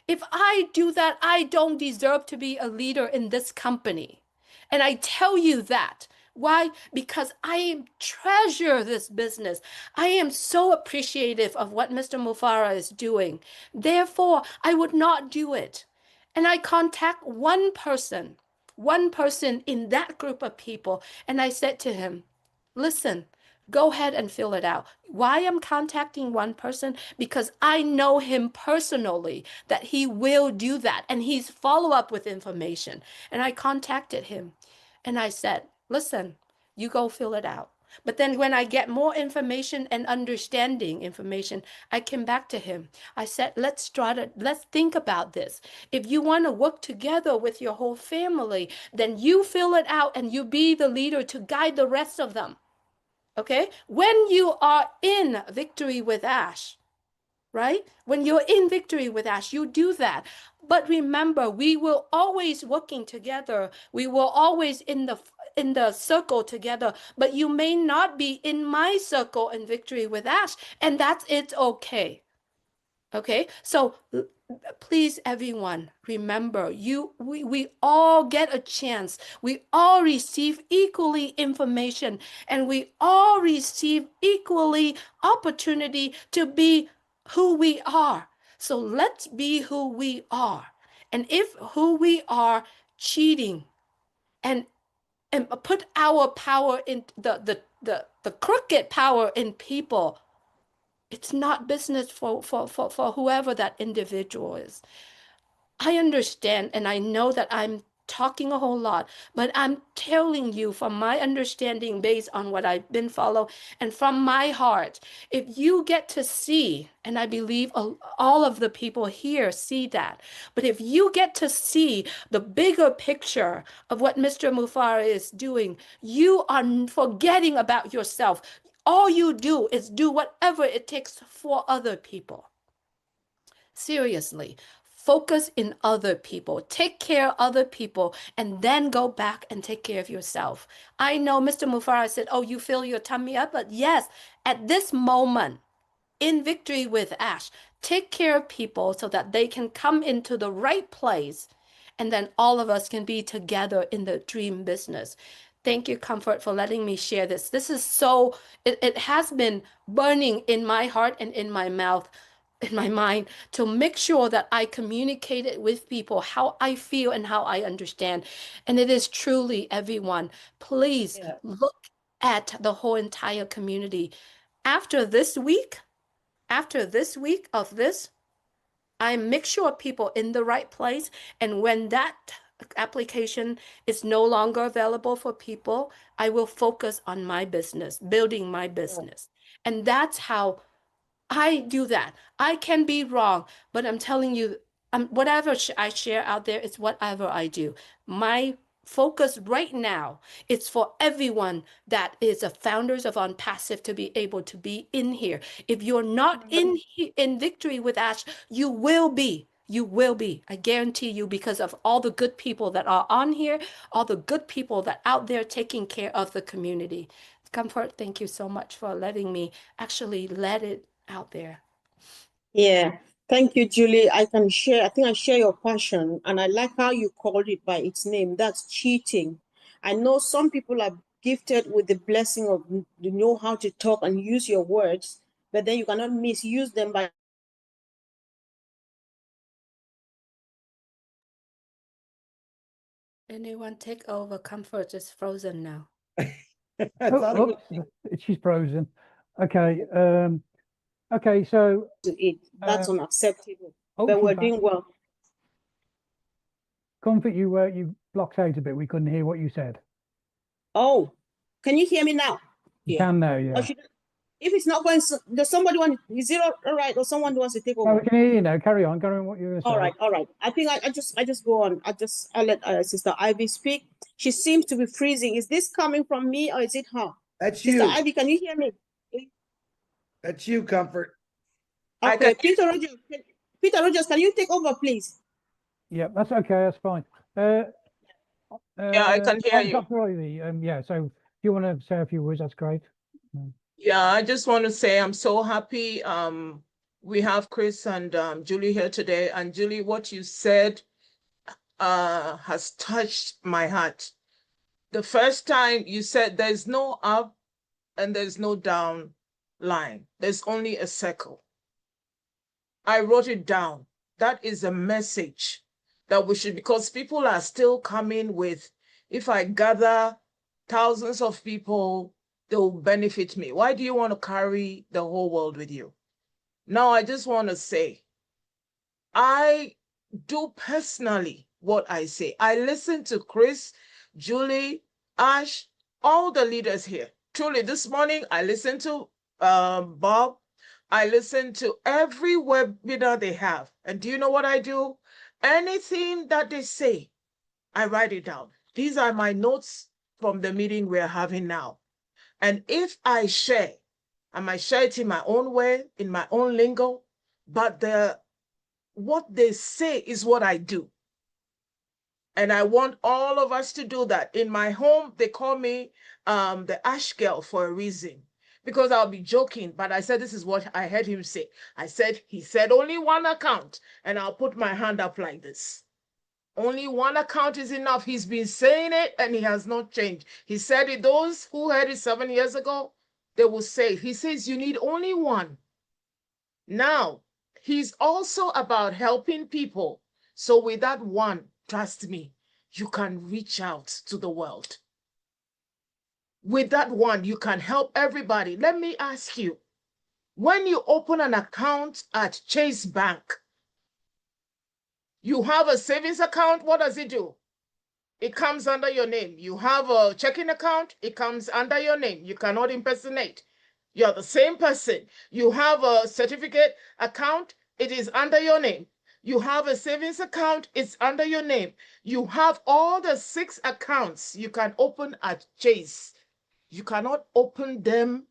[SPEAKER 4] If I do that, I don't deserve to be a leader in this company. And I tell you that. Why? Because I treasure this business. I am so appreciative of what Mr. Mufara is doing. Therefore, I would not do it. And I contact one person in that group of people. And I said to him, listen, go ahead and fill it out. Why I'm contacting one person? Because I know him personally that he will do that. And he's follow up with information. And I contacted him and I said, listen, you go fill it out. But then when I get more information and understanding information, I came back to him. I said, let's think about this. If you want to work together with your whole family, then you fill it out and you be the leader to guide the rest of them. Okay? When you are in Victory with Ash, right? When you're in Victory with Ash, you do that. But remember, we will always working together. We will always in the circle together, but you may not be in my circle in Victory with Ash, and it's okay. Okay? So please, everyone, remember, we all get a chance. We all receive equally information, and we all receive equally opportunity to be who we are. So let's be who we are. And if who we are cheating and put our power in the crooked power in people, it's not business for whoever that individual is. I understand, and I know that I'm talking a whole lot, but I'm telling you from my understanding based on what I've been following and from my heart, if you get to see, and I believe all of the people here see that, but if you get to see the bigger picture of what Mr. Mufara is doing, you are forgetting about yourself. All you do is do whatever it takes for other people. Seriously. Focus in other people, take care of other people, and then go back and take care of yourself. I know Mr. Mufara said, oh, you fill your tummy up, but yes, at this moment, in Victory with Ash, take care of people so that they can come into the right place, and then all of us can be together in the dream business. Thank you, Comfort, for letting me share this. This is so, it has been burning in my heart and in my mouth, in my mind, to make sure that I communicate it with people how I feel and how I understand. And it is truly, everyone, please look at the whole entire community. After this week of this, I make sure people in the right place. And when that application is no longer available for people, I will focus on my business, building my business. And that's how I do that. I can be wrong, but I'm telling you, whatever I share out there is whatever I do. My focus right now is for everyone that is a founders of OnPassive to be able to be in here. If you're not in Victory with Ash, you will be. You will be. I guarantee you, because of all the good people that are on here, all the good people that out there taking care of the community. Comfort, thank you so much for letting me actually let it out there.
[SPEAKER 1] Yeah, thank you, Julie. I think I share your passion, and I like how you called it by its name. That's cheating. I know some people are gifted with the blessing of know how to talk and use your words, but then you cannot misuse them by
[SPEAKER 4] Anyone take over? Comfort is frozen now.
[SPEAKER 5] She's frozen. Okay. Okay, so
[SPEAKER 1] it. That's unacceptable.
[SPEAKER 5] oh,
[SPEAKER 1] But
[SPEAKER 5] she's
[SPEAKER 1] we're
[SPEAKER 5] back.
[SPEAKER 1] doing well.
[SPEAKER 5] Comfort, you blocked out a bit. We couldn't hear what you said.
[SPEAKER 1] Oh, can you hear me now?
[SPEAKER 5] You
[SPEAKER 1] Yeah.
[SPEAKER 5] can now, yeah.
[SPEAKER 1] If it's not going, does somebody want, is it all right, or someone wants to take
[SPEAKER 5] Oh,
[SPEAKER 1] over?
[SPEAKER 5] we can hear you now. Carry on what you were saying.
[SPEAKER 1] All right. I think I just go on. I'll let Sister Ivy speak. She seems to be freezing. Is this coming from me or is it her?
[SPEAKER 2] That's
[SPEAKER 1] Sister
[SPEAKER 2] you.
[SPEAKER 1] Ivy, can you hear me?
[SPEAKER 2] That's you, Comfort.
[SPEAKER 8] I
[SPEAKER 1] Okay,
[SPEAKER 8] can-
[SPEAKER 1] Peter Rogers, can you take over, please?
[SPEAKER 5] Yeah, that's okay. That's fine.
[SPEAKER 8] Yeah, I can hear you.
[SPEAKER 5] Dr. Ivy, yeah, so if you want to say a few words, that's great.
[SPEAKER 8] Yeah, I just want to say I'm so happy. We have Chris and Julie here today. And Julie, what you said has touched my heart. The first time you said there's no up and there's no down line. There's only a circle. I wrote it down. That is a message that we should, because people are still coming with, if I gather thousands of people, they will benefit me. Why do you want to carry the whole world with you? Now, I just want to say, I do personally what I say. I listen to Chris, Julie, Ash, all the leaders here. Truly, this morning, I listened to Bob. I listen to every webinar they have. And do you know what I do? Anything that they say, I write it down. These are my notes from the meeting we're having now. And if I share, I might share it in my own way, in my own lingo, but what they say is what I do. And I want all of us to do that. In my home, they call me the Ash Girl for a reason, because I'll be joking, but I said, this is what I heard him say. He said only one account, and I'll put my hand up like this. Only one account is enough. He's been saying it and he has not changed. He said it, those who heard it 7 years ago, they will say, he says you need only one. Now, he's also about helping people. So with that one, trust me, you can reach out to the world. With that one, you can help everybody. Let me ask you, when you open an account at Chase Bank, you have a savings account, what does it do? It comes under your name. You have a checking account, it comes under your name. You cannot impersonate. You're the same person. You have a certificate account, it is under your name. You have a savings account, it's under your name. You have all the 6 accounts you can open at Chase. You cannot open them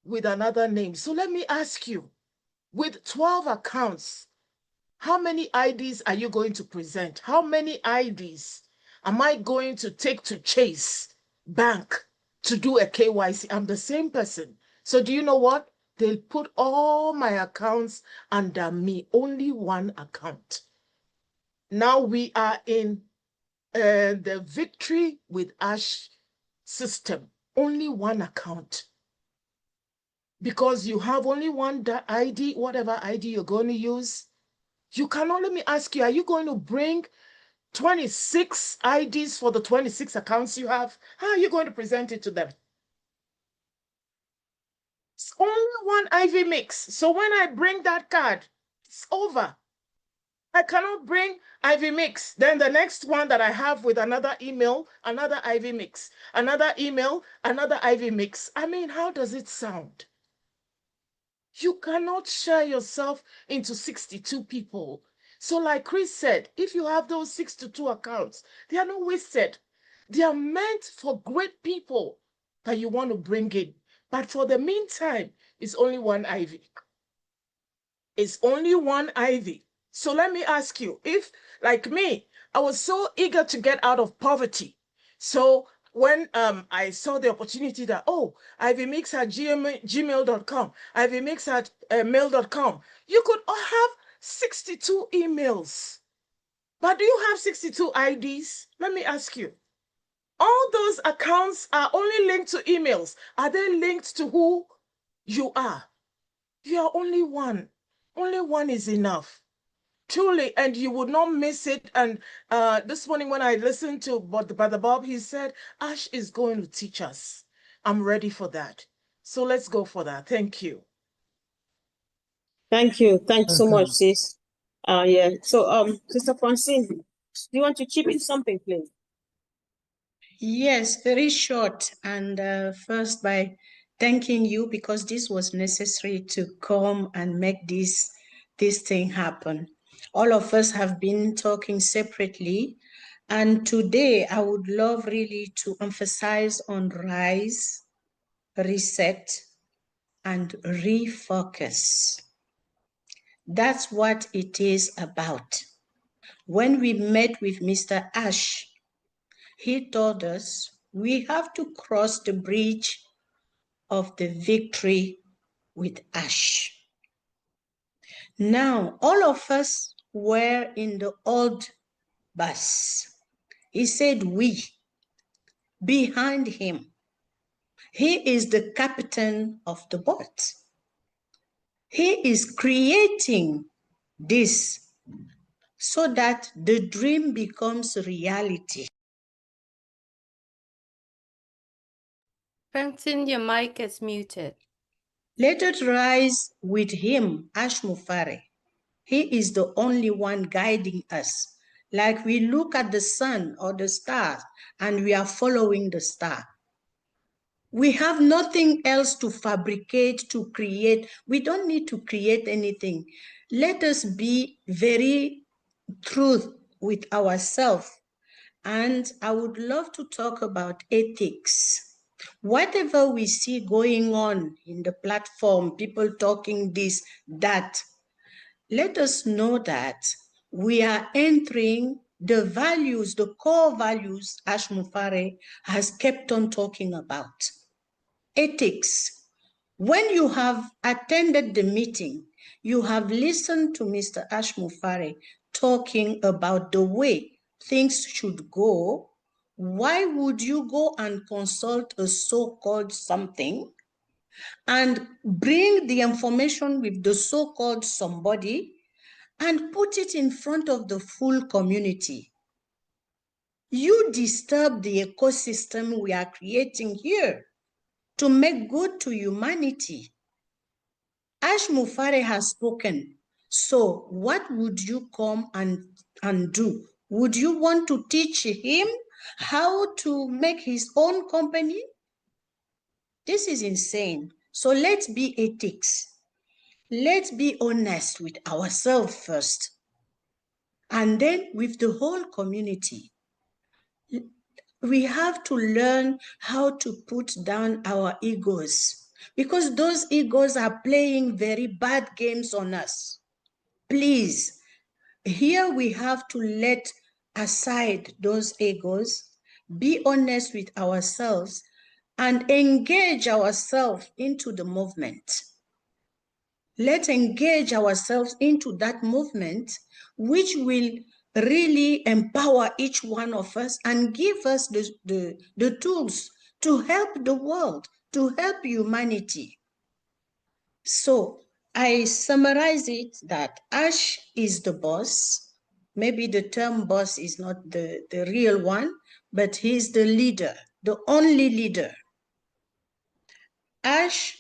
[SPEAKER 8] with another name. So let me ask you, with 12 accounts, how many IDs are you going to present? How many IDs am I going to take to Chase Bank to do a KYC? I'm the same person. So do you know what? They'll put all my accounts under me, only one account. Now we are in the Victory with Ash system, only one account. Because you have only one ID, whatever ID you're going to use, you cannot, let me ask you, are you going to bring 26 IDs for the 26 accounts you have? How are you going to present it to them? It's only one IV mix. So when I bring that card, it's over. I cannot bring IV mix. Then the next one that I have with another email, another IV mix, another email, another IV mix. I mean, how does it sound? You cannot share yourself into 62 people. So like Chris said, if you have those 62 accounts, they are not wasted. They are meant for great people that you want to bring in. But for the meantime, it's only one IV. It's only one IV. So let me ask you, if, like me, I was so eager to get out of poverty. So when I saw the opportunity that, oh, ivmix at gmail.com, ivmix at mail.com, you could have 62 emails. But do you have 62 IDs? Let me ask you. All those accounts are only linked to emails. Are they linked to who you are? You are only one. Only one is enough. Truly, and you would not miss it. And this morning when I listened to Brother Bob, he said, Ash is going to teach us. I'm ready for that. So let's go for that. Thank you.
[SPEAKER 1] Thank you. Thanks so much, sis. Yeah. So Sister Francine, do you want to chip in something, please?
[SPEAKER 9] Yes, very short. And first by thanking you because this was necessary to come and make this thing happen. All of us have been talking separately, and today I would love really to emphasize on rise, reset, and refocus. That's what it is about. When we met with Mr. Ash, he told us we have to cross the bridge of the victory with Ash. Now, all of us were in the old bus. He said we, behind him. He is the captain of the boat. He is creating this so that the dream becomes reality.
[SPEAKER 4] Francine, your mic is muted.
[SPEAKER 9] Let us rise with him, Ash Mufare. He is the only one guiding us. Like we look at the sun or the stars and we are following the star. We have nothing else to fabricate, to create. We don't need to create anything. Let us be very true with ourselves. And I would love to talk about ethics. Whatever we see going on in the platform, people talking this, that, let us know that we are entering the values, the core values Ash Mufare has kept on talking about. Ethics. When you have attended the meeting, you have listened to Mr. Ash Mufare talking about the way things should go. Why would you go and consult a so-called something and bring the information with the so-called somebody and put it in front of the full community? You disturb the ecosystem we are creating here to make good to humanity. Ash Mufare has spoken. So what would you come and do? Would you want to teach him how to make his own company? This is insane. So let's be ethics. Let's be honest with ourselves first. And then with the whole community. We have to learn how to put down our egos, because those egos are playing very bad games on us. Please, here we have to let aside those egos, be honest with ourselves, and engage ourselves into the movement. Let's engage ourselves into that movement, which will really empower each one of us and give us the tools to help the world, to help humanity. So I summarize it that Ash is the boss. Maybe the term boss is not the real one, but he's the leader, the only leader. Ash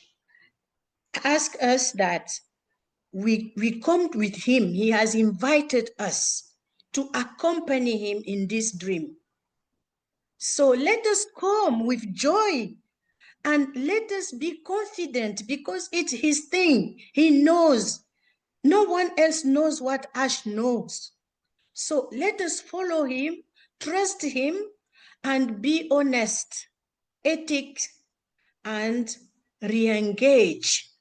[SPEAKER 9] asked us that we come with him. He has invited us to accompany him in this dream. So let us come with joy and let us be confident, because it's his thing. He knows. No one else knows what Ash knows. So let us follow him, trust him, and be honest, ethics, and re-engage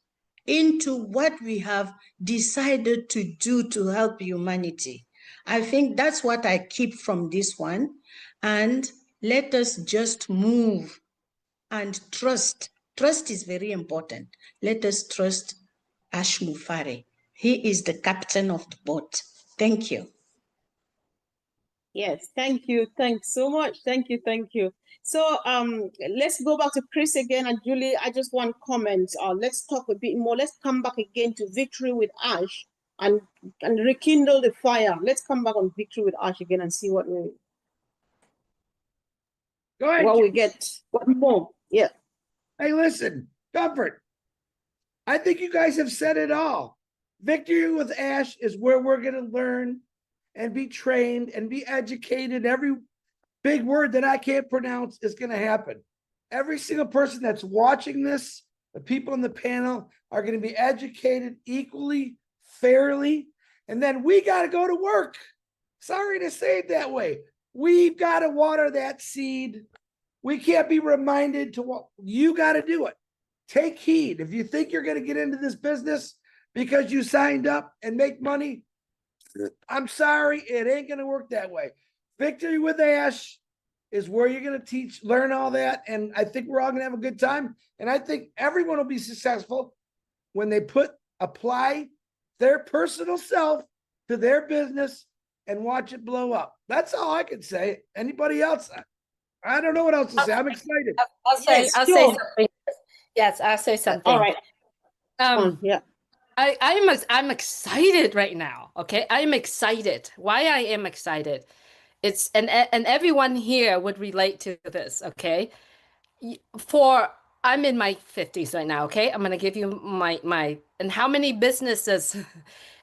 [SPEAKER 9] into what we have decided to do to help humanity. I think that's what I keep from this one. And let us just move and trust. Trust is very important. Let us trust Ash Mufare. He is the captain of the boat. Thank you.
[SPEAKER 1] Yes, thank you. Thanks so much. Thank you. Thank you. So let's go back to Chris again, and Julie, I just want comment. Let's talk a bit more. Let's come back again to Victory with Ash and rekindle the fire. Let's come back on Victory with Ash again and see what we get. What more? Yeah.
[SPEAKER 2] Hey, listen, Comfort. I think you guys have said it all. Victory with Ash is where we're going to learn and be trained and be educated. Every big word that I can't pronounce is going to happen. every single person that's watching this, the people on the panel are going to be educated equally, fairly, and then we got to go to work. Sorry to say it that way. We've got to water that seed. We can't be reminded to what you got to do it. Take heed. If you think you're going to get into this business because you signed up and make money, I'm sorry, it ain't going to work that way. Victory with Ash is where you're going to learn all that. And I think we're all going to have a good time. And I think everyone will be successful when they apply their personal self to their business and watch it blow up. That's all I can say. Anybody else? I don't know what else to say. I'm excited.
[SPEAKER 4] I'll say
[SPEAKER 1] Yes,
[SPEAKER 4] say
[SPEAKER 1] sure.
[SPEAKER 4] something. Yes, I'll say something.
[SPEAKER 1] All right. Yeah.
[SPEAKER 4] I'm excited right now. Okay, I'm excited. Why I am excited? It's and everyone here would relate to this. Okay, I'm in my 50s right now. Okay, I'm gonna give you my and how many businesses,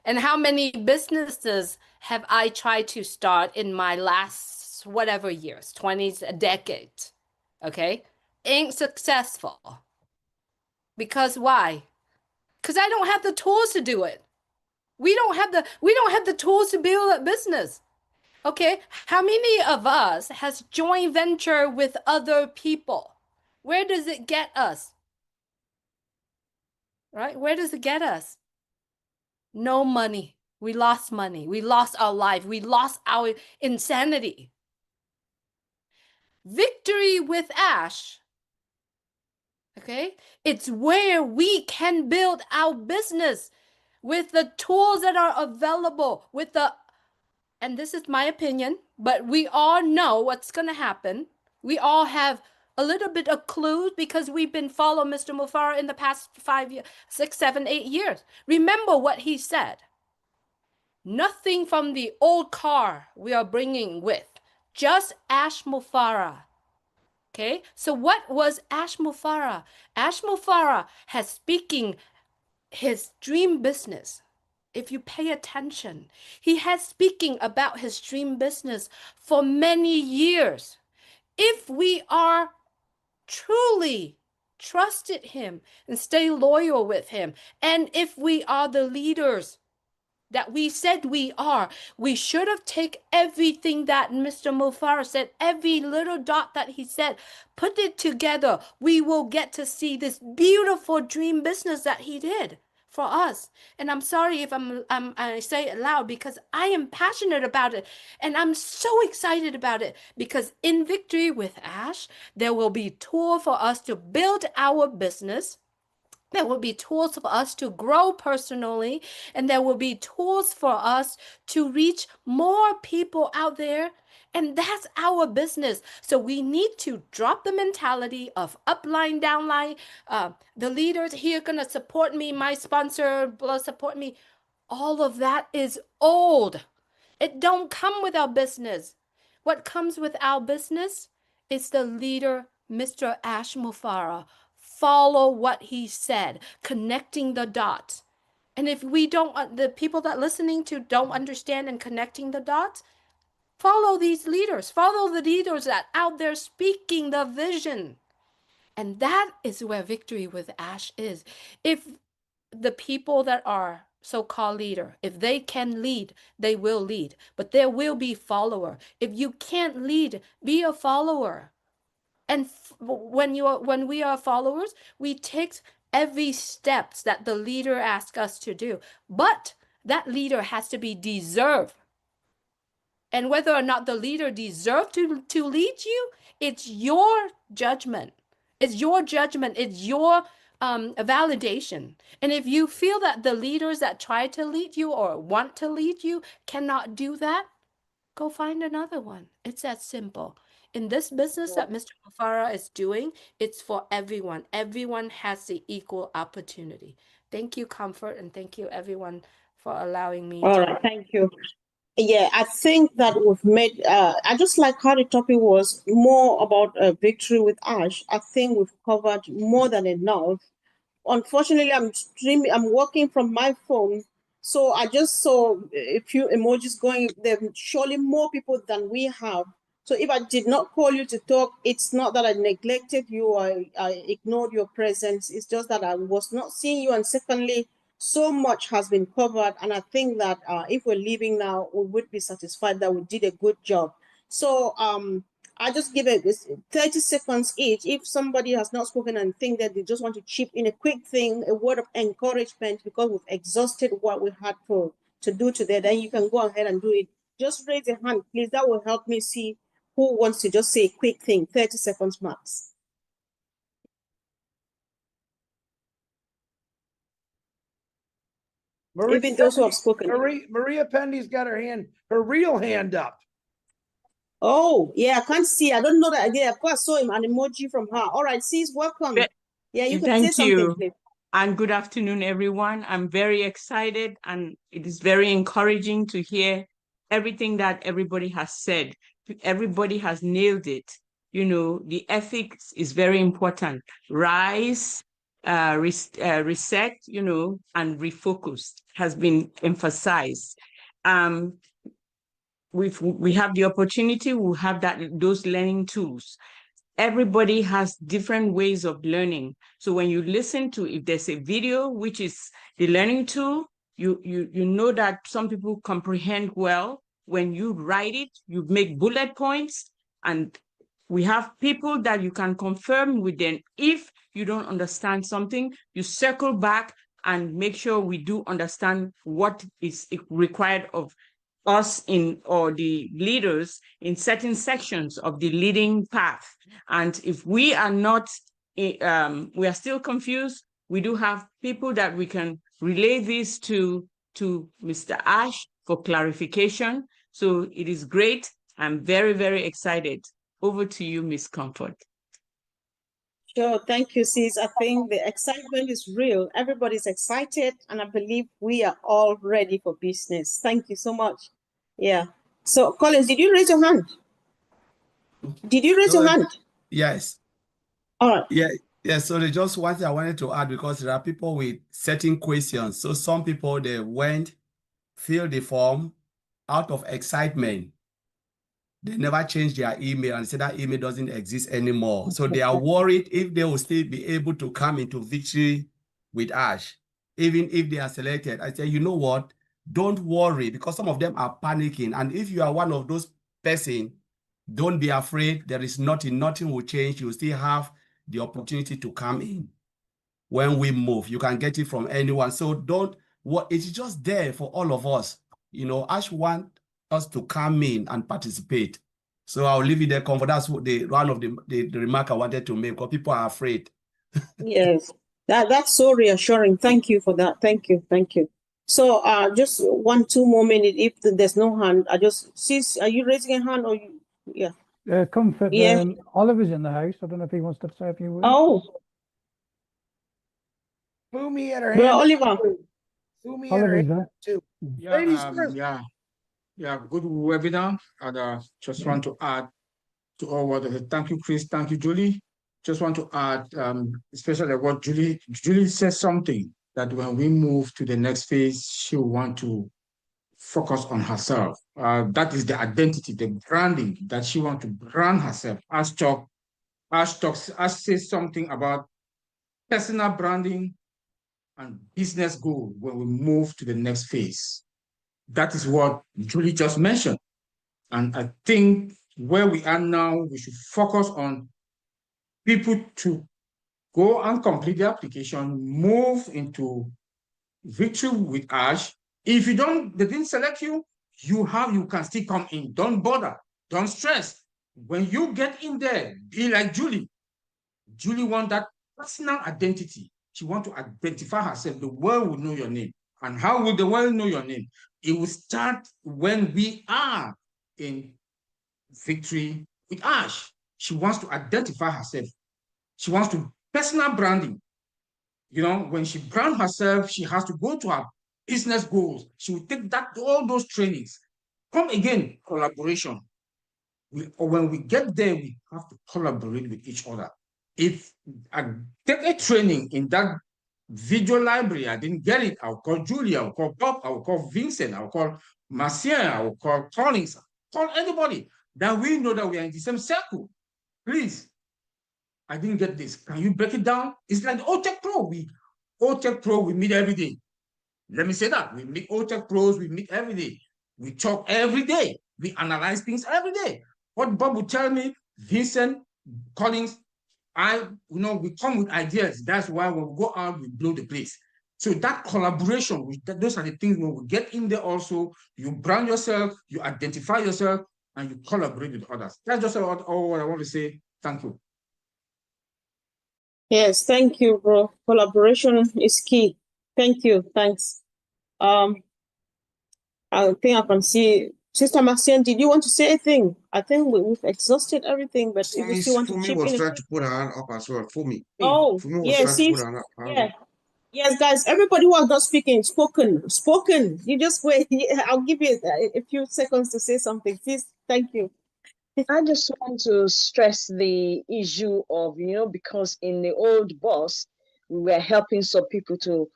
[SPEAKER 4] and how many businesses have I tried to start in my last whatever years, 20s, a decade. Okay, ain't successful. Because why? Because I don't have the tools to do it. We don't have the tools to build a business. Okay, how many of us has joint venture with other people? Where does it get us? Right? Where does it get us? No money. We lost money. We lost our life. We lost our insanity. Victory with Ash. Okay, it's where we can build our business with the tools that are available, and this is my opinion, but we all know what's going to happen. We all have a little bit of clues because we've been following Mr. Mufara in the past 5 years, 6, 7, 8 years. Remember what he said. Nothing from the old car we are bringing with, just Ash Mufara. Okay, so what was Ash Mufara? Ash Mufara has speaking his dream business. If you pay attention, he has speaking about his dream business for many years. If we are truly trusted him and stay loyal with him, and if we are the leaders that we said we are, we should have taken everything that Mr. Mufara said, every little dot that he said, put it together. We will get to see this beautiful dream business that he did for us. And I'm sorry if I say it loud because I am passionate about it and I'm so excited about it, because in Victory with Ash, there will be tool for us to build our business. There will be tools for us to grow personally, and there will be tools for us to reach more people out there. And that's our business. So we need to drop the mentality of upline, downline. The leaders here going to support me. My sponsor will support me. All of that is old. It don't come with our business. What comes with our business is the leader, Mr. Ash Mufara. Follow what he said, connecting the dots. And if we don't, the people that listening to don't understand and connecting the dots, follow these leaders. Follow the leaders that out there speaking the vision. And that is where Victory with Ash is. If the people that are so-called leader, if they can lead, they will lead. But there will be follower. If you can't lead, be a follower. And when we are followers, we take every steps that the leader asks us to do. But that leader has to be deserved. And whether or not the leader deserves to lead you, it's your judgment. It's your judgment. It's your validation. And if you feel that the leaders that try to lead you or want to lead you cannot do that, go find another one. It's that simple. In this business that Mr. Mufara is doing, it's for everyone. Everyone has the equal opportunity. Thank you, Comfort, and thank you, everyone, for allowing me.
[SPEAKER 1] All right, thank you. Yeah, I think that we've made, I just like how the topic was more about Victory with Ash. I think we've covered more than enough. Unfortunately, I'm working from my phone, so I just saw a few emojis going. There are surely more people than we have. So if I did not call you to talk, it's not that I neglected you or I ignored your presence. It's just that I was not seeing you. And secondly, so much has been covered. And I think that if we're leaving now, we would be satisfied that we did a good job. So I just give it 30 seconds each. If somebody has not spoken and think that they just want to chip in a quick thing, a word of encouragement, because we've exhausted what we had to do today, then you can go ahead and do it. Just raise your hand, please. That will help me see who wants to just say a quick thing, 30 seconds max. Even those who have spoken.
[SPEAKER 2] Maria Pendy's got her real hand up.
[SPEAKER 1] Oh, yeah, I can't see. I don't know that idea. Of course, I saw him, an emoji from her. All right, sis, welcome. Yeah, you can say something, please.
[SPEAKER 10] And good afternoon, everyone. I'm very excited, and it is very encouraging to hear everything that everybody has said. Everybody has nailed it. You know, the ethics is very important. Rise, reset, you know, and refocus has been emphasized. We have the opportunity, we have those learning tools. Everybody has different ways of learning. So when you listen to, if there's a video, which is the learning tool, you know that some people comprehend well. When you write it, you make bullet points, and we have people that you can confirm with them. If you don't understand something, you circle back and make sure we do understand what is required of us or the leaders in certain sections of the leading path. And if we are not, we are still confused, we do have people that we can relay this to Mr. Ash for clarification. So it is great. I'm very, very excited. Over to you, Ms. Comfort.
[SPEAKER 1] Sure, thank you, sis. I think the excitement is real. Everybody's excited, and I believe we are all ready for business. Thank you so much. Yeah. So, Collins, did you raise your hand? Did you raise your hand?
[SPEAKER 6] Yes.
[SPEAKER 1] All right.
[SPEAKER 6] Yeah. So there's just one thing I wanted to add, because there are people with certain questions. So some people, they went, filled the form out of excitement. They never changed their email and said that email doesn't exist anymore. So they are worried if they will still be able to come into Victory with Ash, even if they are selected. I say, you know what? Don't worry, because some of them are panicking. And if you are one of those persons, don't be afraid. There is nothing will change. You still have the opportunity to come in. When we move, you can get it from anyone. So it's just there for all of us. You know, Ash wants us to come in and participate. So I'll leave it there, Comfort. That's what one of the remark I wanted to make, because people are afraid.
[SPEAKER 1] Yes, that's so reassuring. Thank you for that. Thank you. So just 1-2 more minutes. If there's no hand, sis, are you raising a hand or you? Yeah.
[SPEAKER 5] Comfort.
[SPEAKER 1] Yeah.
[SPEAKER 5] Oliver's in the house. I don't know if he wants to say a few words.
[SPEAKER 1] Oh.
[SPEAKER 2] Fumi at her
[SPEAKER 1] Well,
[SPEAKER 2] hand.
[SPEAKER 1] Oliver.
[SPEAKER 2] Fumi at her
[SPEAKER 5] Oliver's
[SPEAKER 2] hand
[SPEAKER 5] there.
[SPEAKER 2] too.
[SPEAKER 11] Yeah,
[SPEAKER 2] Ladies first.
[SPEAKER 11] Good webinar. And just want to add to all what thank you, Chris. Thank you, Julie. Just want to add, especially what Julie said something that when we move to the next phase, she will want to focus on herself. That is the identity, the branding that she wants to brand herself. Ash says something about personal branding and business goal when we move to the next phase. That is what Julie just mentioned. And I think where we are now, we should focus on people to go and complete the application, move into Victory with Ash. If they didn't select you, you can still come in. Don't bother, don't stress. When you get in there, be like Julie. Julie wants that personal identity. She wants to identify herself. The world will know your name. And how will the world know your name? It will start when we are in Victory with Ash. She wants to identify herself. She wants to personal branding. You know, when she brand herself, she has to go to her business goals. She will take all those trainings. Come again, collaboration. When we get there, we have to collaborate with each other. If I take a training in that video library, I didn't get it, I'll call Julia, I'll call Bob, I'll call Vincent, I'll call Marcien, I'll call Collins, call anybody. that we know that we are in the same circle. Please, I didn't get this. Can you break it down? It's like the OTech Pro. We meet every day. Let me say that. We meet OTech Pros, we meet every day. We talk every day. We analyze things every day. What Bob would tell me, Vincent, Collins, we come with ideas. That's why when we go out, we blow the place. So that collaboration, those are the things when we get in there also, you brand yourself, you identify yourself, and you collaborate with others. That's just all what I want to say. Thank you.
[SPEAKER 1] Yes, thank you, bro. Collaboration is key. Thank you. Thanks. I think I can see Sister Marcian. Did you want to say anything? I think we've exhausted everything, but if you still want to
[SPEAKER 3] Fumi
[SPEAKER 1] chip
[SPEAKER 3] was
[SPEAKER 1] in.
[SPEAKER 3] trying to put her hand up as well. Fumi.
[SPEAKER 1] Oh,
[SPEAKER 3] Fumi was
[SPEAKER 1] yes,
[SPEAKER 3] trying to put her hand up.
[SPEAKER 1] yeah. Yes, guys, everybody who has not spoken. You just wait. I'll give you a few seconds to say something. Please, thank you.
[SPEAKER 12] I just want to stress the issue of, because in the old boss, we were helping some people to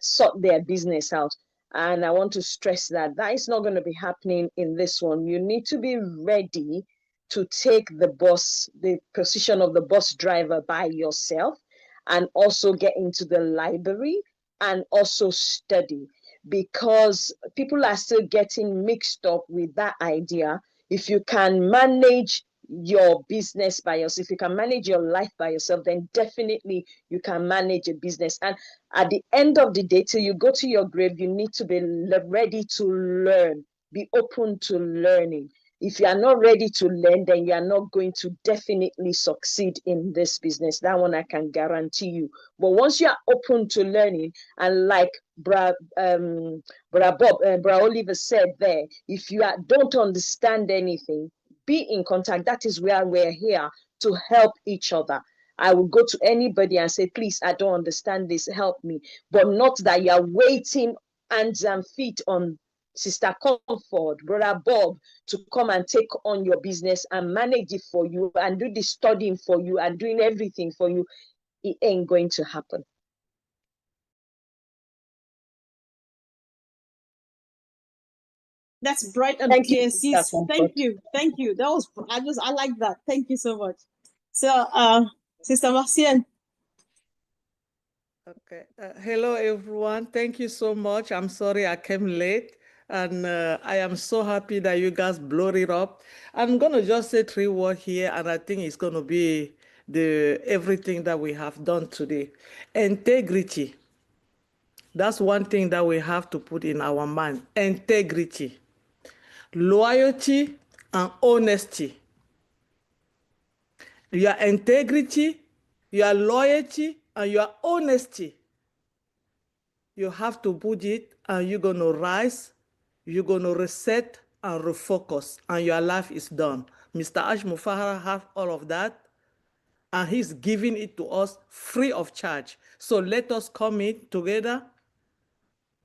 [SPEAKER 12] sort their business out. And I want to stress that is not going to be happening in this one. You need to be ready to take the position of the bus driver by yourself, and also get into the library and also study, because people are still getting mixed up with that idea. If you can manage your business by yourself, if you can manage your life by yourself, then definitely you can manage a business. And at the end of the day, till you go to your grave, you need to be ready to learn, be open to learning. If you are not ready to learn, then you are not going to definitely succeed in this business. That one I can guarantee you. But once you are open to learning, and like Bra Oliver said there, if you don't understand anything, be in contact. That is where we're here, to help each other. I will go to anybody and say, please, I don't understand this, help me. But not that you are waiting hands and feet on Sister Comfort, Brother Bob, to come and take on your business and manage it for you and do the studying for you and doing everything for you. It ain't going to happen.
[SPEAKER 1] That's bright and clear, sis. Thank you. Thank you. That was, I like that. Thank you so much. So, Sister Marcian.
[SPEAKER 13] Okay. Hello, everyone. Thank you so much. I'm sorry I came late. And I am so happy that you guys blew it up. I'm going to just say 3 words here, and I think it's going to be everything that we have done today. Integrity. That's one thing that we have to put in our mind. Integrity. Loyalty and honesty. Your integrity, your loyalty, and your honesty. You have to put it, and you're going to rise. You're going to reset and refocus, and your life is done. Mr. Ash Mufarah have all of that, and he's giving it to us free of charge. So let us come in together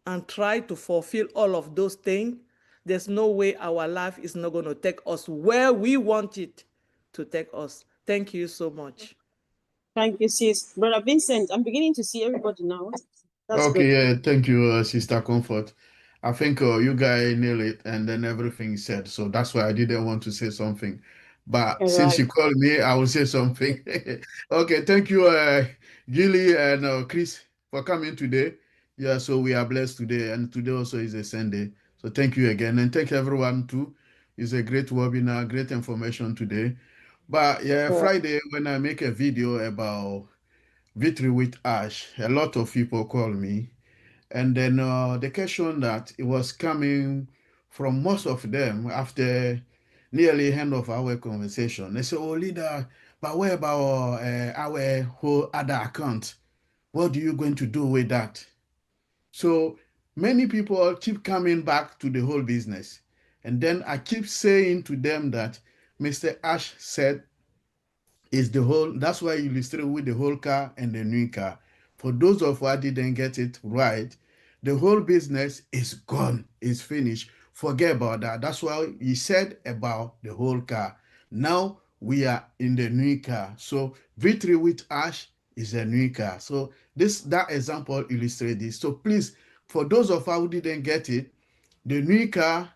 [SPEAKER 13] and try to fulfill all of those things. There's no way our life is not going to take us where we want it to take us. Thank you so much.
[SPEAKER 1] Thank you, sis. Brother Vincent, I'm beginning to see everybody now. That's
[SPEAKER 14] Okay,
[SPEAKER 1] good.
[SPEAKER 14] yeah, thank you, Sister Comfort. I think you guys nailed it, and then everything said. So that's why I didn't want to say something. But
[SPEAKER 1] All
[SPEAKER 14] since
[SPEAKER 1] right.
[SPEAKER 14] you called me, I will say something. Okay, thank you, Gilly and Chris, for coming today. Yeah, so we are blessed today, and today also is a Sunday. So thank you again, and thank everyone too. It's a great webinar, great information today. But yeah, Friday when I make a video about Victory with Ash, a lot of people call me. And then the question that it was coming from most of them after nearly end of our conversation. They say, oh, leader, but what about our whole other account? What are you going to do with that? So many people keep coming back to the whole business. And then I keep saying to them that Mr. Ash said is the whole, that's why you illustrate with the whole car and the new car. For those of us didn't get it right, the whole business is gone, is finished. Forget about that. That's why he said about the whole car. Now we are in the new car. So Victory with Ash is a new car. So that example illustrates this. So please, for those of us who didn't get it, the new car,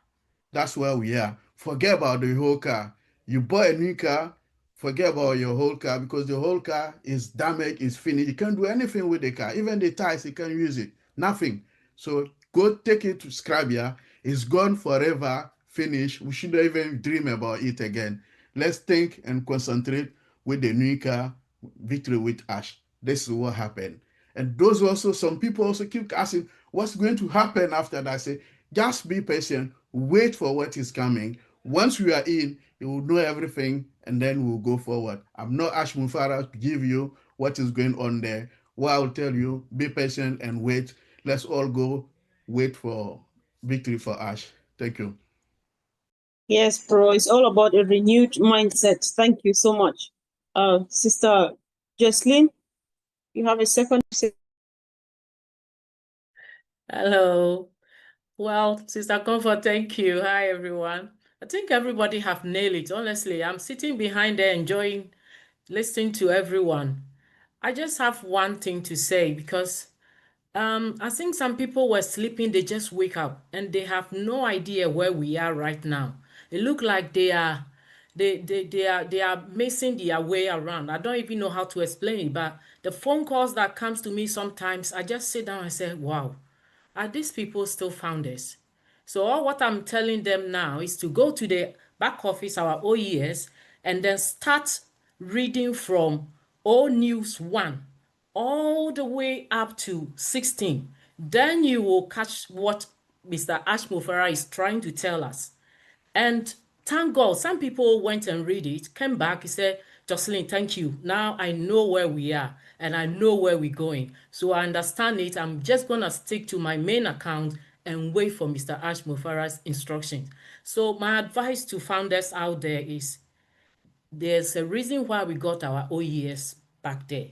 [SPEAKER 14] that's where we are. Forget about the whole car. You buy a new car, forget about your whole car because the whole car is damaged, is finished. You can't do anything with the car. Even the tires, you can't use it. Nothing. So go take it to Scrabia. It's gone forever, finished. We shouldn't even dream about it again. Let's think and concentrate with the new car, Victory with Ash. This is what happened. And those also, some people also keep asking, what's going to happen after that? I say, just be patient, wait for what is coming. Once we are in, you will know everything, and then we'll go forward. I'm not Ash Mufara to give you what is going on there. What I'll tell you, be patient and wait. Let's all go wait for victory for Ash. Thank you.
[SPEAKER 1] Yes, bro. It's all about a renewed mindset. Thank you so much. Sister Jocelyn, you have a second.
[SPEAKER 15] Hello. Well, Sister Comfort, thank you. Hi, everyone. I think everybody have nailed it. Honestly, I'm sitting behind there enjoying listening to everyone. I just have one thing to say because I think some people were sleeping, they just wake up and they have no idea where we are right now. It look like they are missing their way around. I don't even know how to explain it, but the phone calls that comes to me sometimes, I just sit down and say, wow, are these people still founders? So all what I'm telling them now is to go to the back office, our OES, and then start reading from O News 1 all the way up to 16. Then you will catch what Mr. Ash Mufara is trying to tell us. And thank God, some people went and read it, came back, he said, Jocelyn, thank you. Now I know where we are and I know where we're going. So I understand it. I'm just going to stick to my main account and wait for Mr. Ash Mufara's instructions. So my advice to founders out there is there's a reason why we got our OES back there.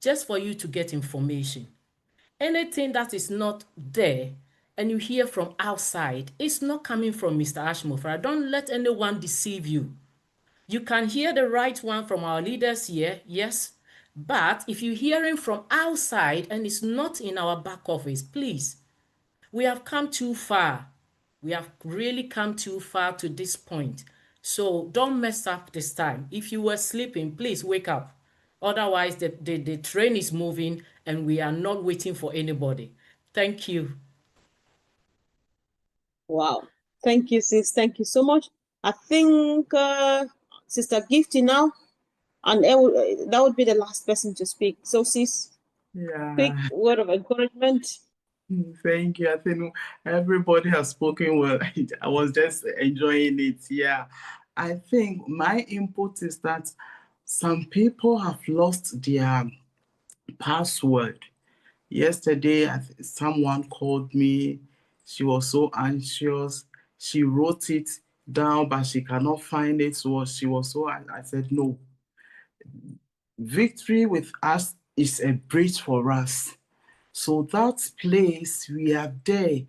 [SPEAKER 15] Just for you to get information. Anything that is not there and you hear from outside, it's not coming from Mr. Ash Mufara. Don't let anyone deceive you. You can hear the right one from our leaders here, yes, but if you're hearing from outside and it's not in our back office, please, we have come too far. We have really come too far to this point. So don't mess up this time. If you were sleeping, please wake up. Otherwise, the train is moving and we are not waiting for anybody. Thank you.
[SPEAKER 1] Wow. Thank you, sis. Thank you so much. I think Sister Gifty now, and that would be the last person to speak. So, sis, quick word of encouragement.
[SPEAKER 16] Thank you. I think everybody has spoken well. I was just enjoying it. Yeah. I think my input is that some people have lost their password. Yesterday, someone called me. She was so anxious. She wrote it down, but she cannot find it. So she was so, I said, no. Victory with us is a bridge for us. So that place, we are there.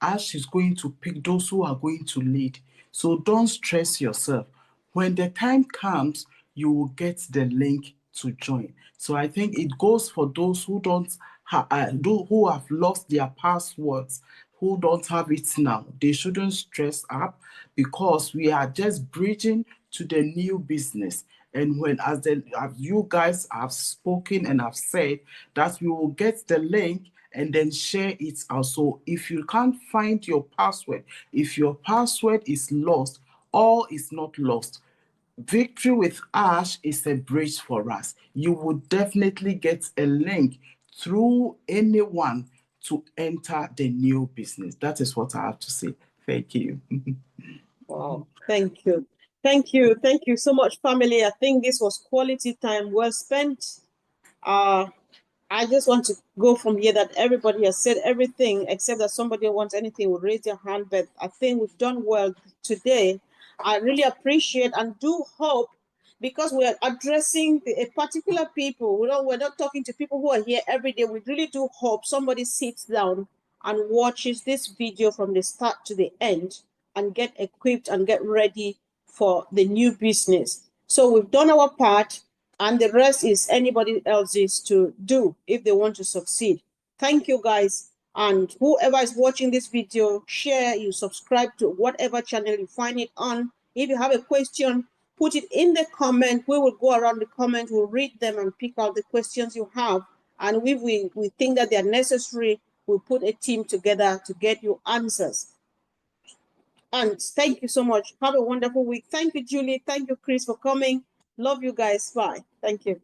[SPEAKER 16] Ash is going to pick those who are going to lead. So don't stress yourself. When the time comes, you will get the link to join. So I think it goes for those who who have lost their passwords, who don't have it now. They shouldn't stress up because we are just bridging to the new business. And when as you guys have spoken and have said that we will get the link and then share it also. If you can't find your password, if your password is lost, all is not lost. Victory with Ash is a bridge for us. You will definitely get a link through anyone to enter the new business. That is what I have to say. Thank you.
[SPEAKER 1] Wow. Thank you. Thank you. Thank you so much, family. I think this was quality time well spent. I just want to go from here that everybody has said everything except that somebody wants anything will raise their hand, but I think we've done well today. I really appreciate and do hope, because we're addressing a particular people. We're not talking to people who are here every day. We really do hope somebody sits down and watches this video from the start to the end and get equipped and get ready for the new business. So we've done our part, and the rest is anybody else's to do if they want to succeed. Thank you, guys. And whoever is watching this video, share, you subscribe to whatever channel you find it on. If you have a question, put it in the comment. We will go around the comment, we'll read them and pick out the questions you have. And if we think that they are necessary, we'll put a team together to get you answers. And thank you so much. Have a wonderful week. Thank you, Julie. Thank you, Chris, for coming. Love you guys. Bye. Thank you.